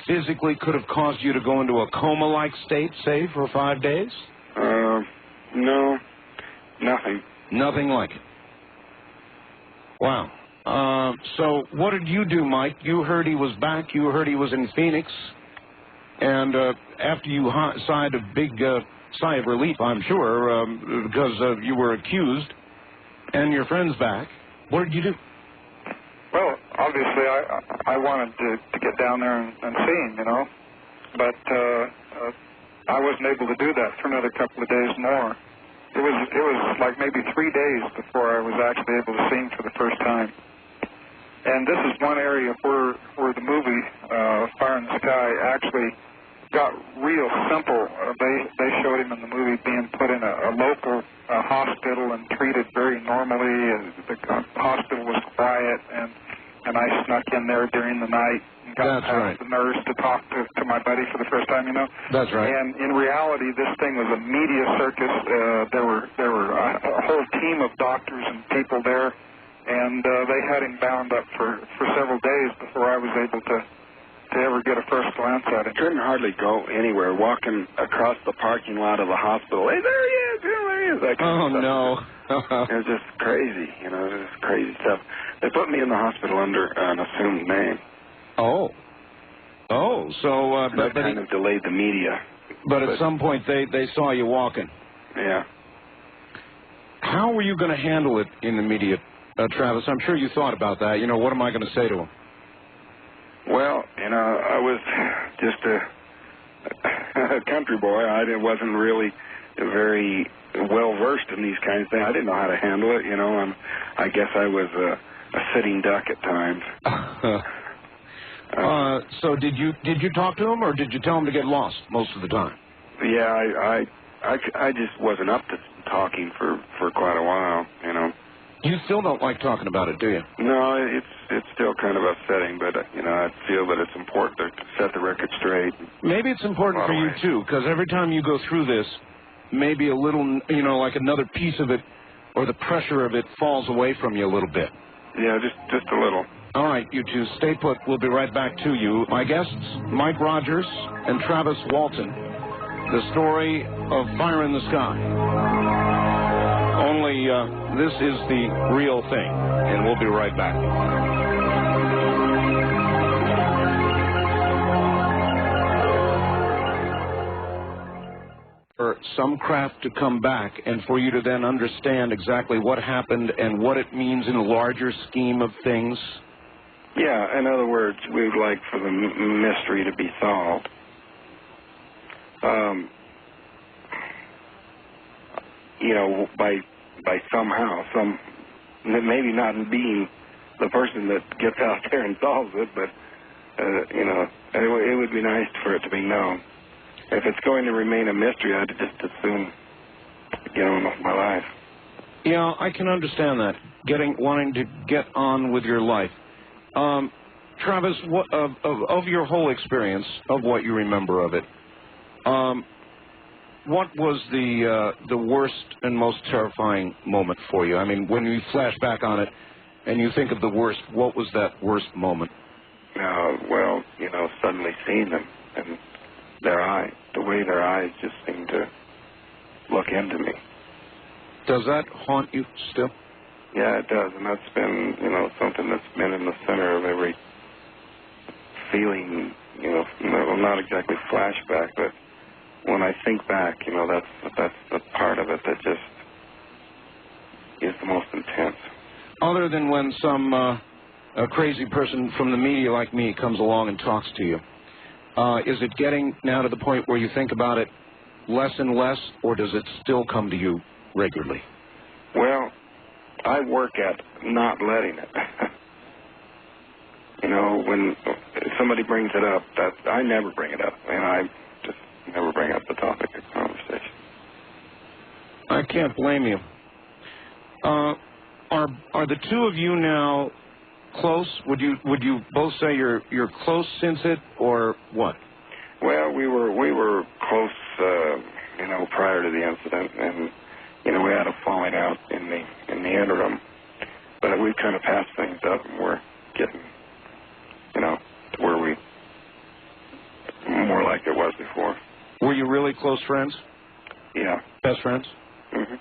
physically could have caused you to go into a coma-like state, say, for 5 days? No, nothing. Nothing like it. Wow. So what did you do, Mike? You heard he was back. You heard he was in Phoenix. And after you sighed a big sigh of relief, I'm sure, because you were accused and your friend's back, what did you do? well, obviously I wanted to get down there and see him, you know, but I wasn't able to do that for another couple of days more. It was like maybe 3 days before I was actually able to see him for the first time. And this is one area where the movie Fire in the Sky actually got real simple. They showed him in the movie being put in a local hospital and treated very normally. And the hospital was quiet, and I snuck in there during the night and got past the nurse to talk to my buddy for the first time, you know. That's right. And in reality, this thing was a media circus. There were a whole team of doctors and people there, and they had him bound up for several days before I was able to ever get a first glance at him. Couldn't hardly go anywhere, walking across the parking lot of the hospital. Hey, there he is, there he is. That kind of stuff. No. It was just crazy, you know, it was crazy stuff. They put me in the hospital under an assumed name. Oh, so... that kind of delayed the media. But at some point, they saw you walking. Yeah. How were you going to handle it in the media, Travis? I'm sure you thought about that. You know, what am I going to say to him? Well, you know, I was just a country boy. I wasn't really very well-versed in these kinds of things. I didn't know how to handle it, you know. I guess I was a sitting duck at times. So did you talk to him, or did you tell him to get lost most of the time? Yeah, I just wasn't up to talking for quite a while, you know. You still don't like talking about it, do you? No, it's still kind of upsetting, but, I feel that it's important to set the record straight. Maybe it's important for you, too, because every time you go through this, maybe a little, like another piece of it or the pressure of it falls away from you a little bit. Yeah, just a little. All right, you two, stay put. We'll be right back to you. My guests, Mike Rogers and Travis Walton. The story of Fire in the Sky. Only this is the real thing, and we'll be right back. For some craft to come back and for you to then understand exactly what happened and what it means in a larger scheme of things. Yeah, in other words, we would like for the mystery to be solved. By somehow, maybe not being the person that gets out there and solves it, but, it would be nice for it to be known. If it's going to remain a mystery, I'd just as soon get on with my life. Yeah, I can understand that, wanting to get on with your life. Travis, of your whole experience, of what you remember of it, what was the worst and most terrifying moment for you? I mean, when you flash back on it and you think of the worst, what was that worst moment? Well, suddenly seeing them and the way their eyes just seem to look into me. Does that haunt you still? Yeah, it does, and that's been, something that's been in the center of every feeling, not exactly flashback, but when I think back, that's the part of it that just is the most intense. Other than when some a crazy person from the media like me comes along and talks to you, is it getting now to the point where you think about it less and less, or does it still come to you regularly? Well, I work at not letting it. When somebody brings it up, I never bring it up, and I just never bring up the topic of conversation. I can't blame you. Are the two of you now close? Would you both say you're close since it, or what? Well, we were close, prior to the incident, and we had a falling out in the interim, but we kind of passed things up, and we're getting, to where we more like it was before. Were you really close friends? Yeah. Best friends? Mm-hmm.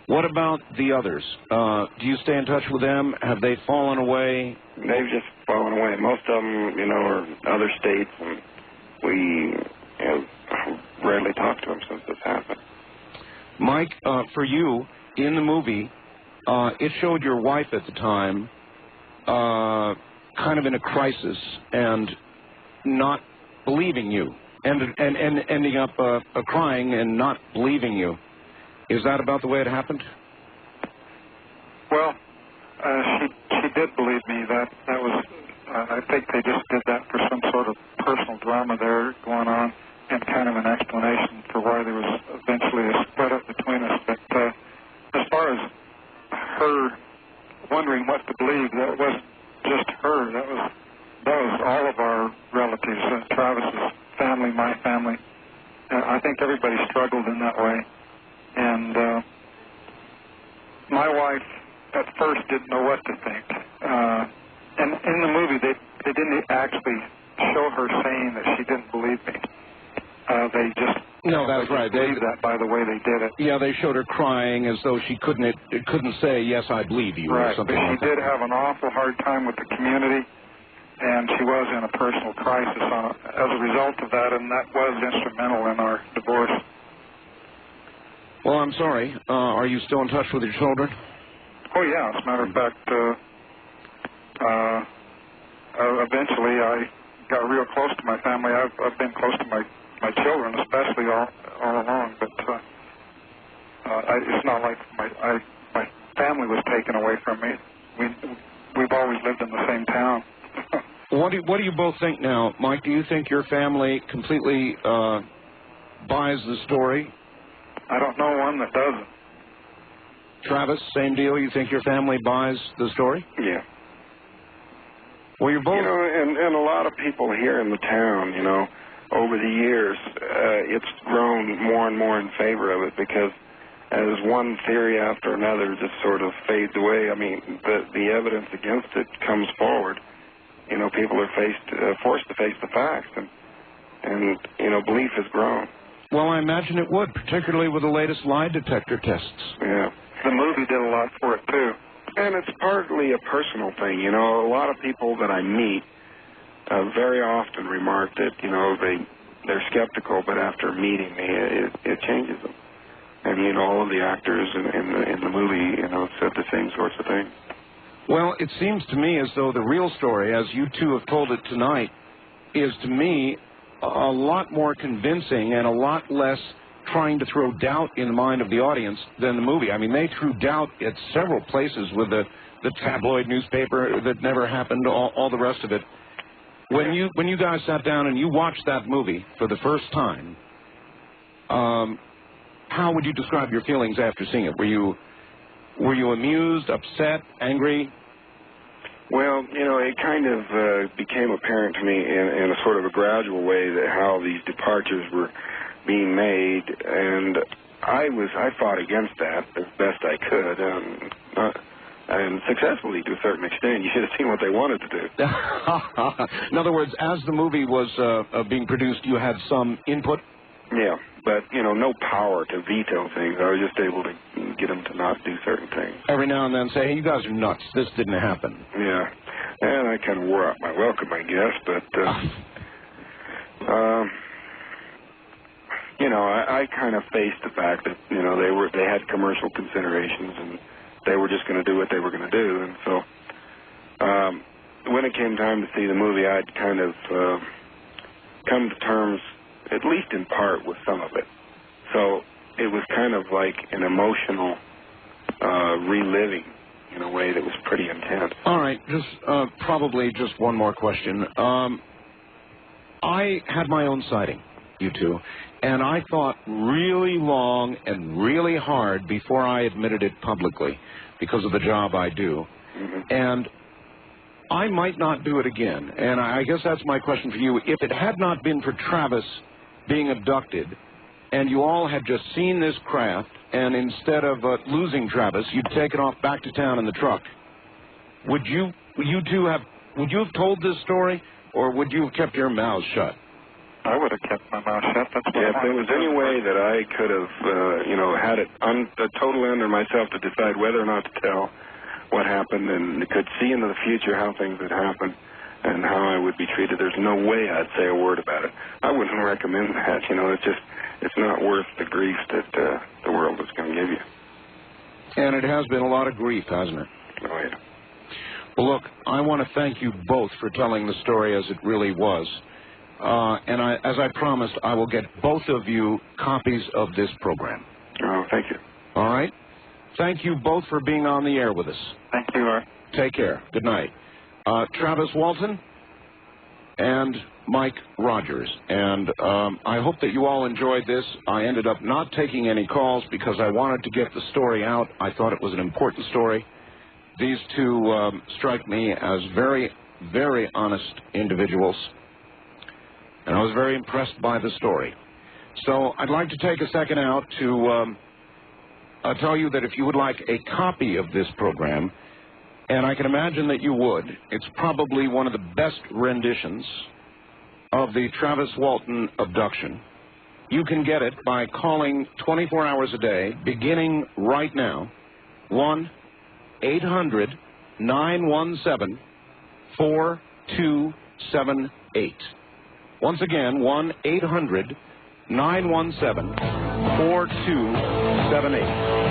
What about the others? Do you stay in touch with them? Have they fallen away? They've just fallen away. Most of them, are in other states, and we rarely talk to them since this happened. Mike, for you, in the movie, it showed your wife at the time kind of in a crisis and not believing you, and ending up crying and not believing you. Is that about the way it happened? Well, she did believe me. That was, I think they just did that for some sort of personal drama there going on, and kind of an explanation for why there was eventually a split up between us. But as far as her wondering what to believe, that wasn't just her. That was all of our relatives, Travis's family, my family. I think everybody struggled in that way. And my wife at first didn't know what to think. And in the movie, they didn't actually show her saying that she didn't believe me. They just that's right. They believed that by the way they did it. Yeah, they showed her crying as though she couldn't say yes, I believe you, right, or something but like that. she did have an awful hard time with the community, and she was in a personal crisis as a result of that, and that was instrumental in our divorce. Well, I'm sorry. Are you still in touch with your children? Oh, yeah. As a matter of fact, eventually I got real close to my family. I've been close to my children, especially all along. But it's not like my family was taken away from me. We've always lived in the same town. What do you both think now, Mike? Do you think your family completely buys the story? I don't know one that doesn't. Travis, same deal? You think your family buys the story? Yeah. Well, you're both... You know, and a lot of people here in the town, you know, over the years, it's grown more and more in favor of it because as one theory after another just sort of fades away, I mean, the evidence against it comes forward. You know, people are forced to face the facts, and you know, belief has grown. Well, I imagine it would, particularly with the latest lie detector tests. Yeah. The movie did a lot for it, too. And it's partly a personal thing. You know, a lot of people that I meet very often remark that, you know, they're skeptical, but after meeting me, it changes them. And, you know, all of the actors in the movie, you know, said the same sorts of things. Well, it seems to me as though the real story, as you two have told it tonight, is to me a lot more convincing and a lot less trying to throw doubt in the mind of the audience than the movie. I mean, they threw doubt at several places with the tabloid newspaper that never happened, all the rest of it. When you guys sat down and you watched that movie for the first time, how would you describe your feelings after seeing it? Were you amused, upset, angry? Well, you know, it kind of became apparent to me in a sort of a gradual way that how these departures were being made, and I fought against that as best I could, and successfully to a certain extent. You should have seen what they wanted to do. In other words, as the movie was being produced, you had some input? Yeah, but, you know, no power to veto things. I was just able to get them to not do certain things. Every now and then say, hey, you guys are nuts. This didn't happen. Yeah, and I kind of wore out my welcome, I guess, but, you know, I kind of faced the fact that, you know, they had commercial considerations, and they were just going to do what they were going to do. And so when it came time to see the movie, I'd kind of come to terms, at least in part, with some of it. So it was kind of like an emotional reliving in a way that was pretty intense. All right, just probably just one more question. I had my own sighting, you two, and I thought really long and really hard before I admitted it publicly because of the job I do. Mm-hmm. And I might not do it again. And I guess that's my question for you. If it had not been for Travis being abducted and you all had just seen this craft, and instead of losing Travis, you'd taken off back to town in the truck, would you have told this story, or would you have kept your mouths shut? I would have kept my mouth shut. That's what if there was any way that I could have, you know, had it totally under myself to decide whether or not to tell what happened, and could see into the future how things would happen and how I would be treated, there's no way I'd say a word about it. I wouldn't recommend that. You know, it's not worth the grief that the world is going to give you. And it has been a lot of grief, hasn't it? Oh, yeah. Well, look, I want to thank you both for telling the story as it really was. And as I promised, I will get both of you copies of this program. Oh, thank you. All right? Thank you both for being on the air with us. Thank you, Art. Take care. Good night. Travis Walton and Mike Rogers. And I hope that you all enjoyed this. I ended up not taking any calls because I wanted to get the story out. I thought it was an important story. These two strike me as very, very honest individuals. And I was very impressed by the story. So I'd like to take a second out to tell you that if you would like a copy of this program, and I can imagine that you would, it's probably one of the best renditions of the Travis Walton abduction. You can get it by calling 24 hours a day, beginning right now, 1-800-917-4278. Once again, 1-800-917-4278.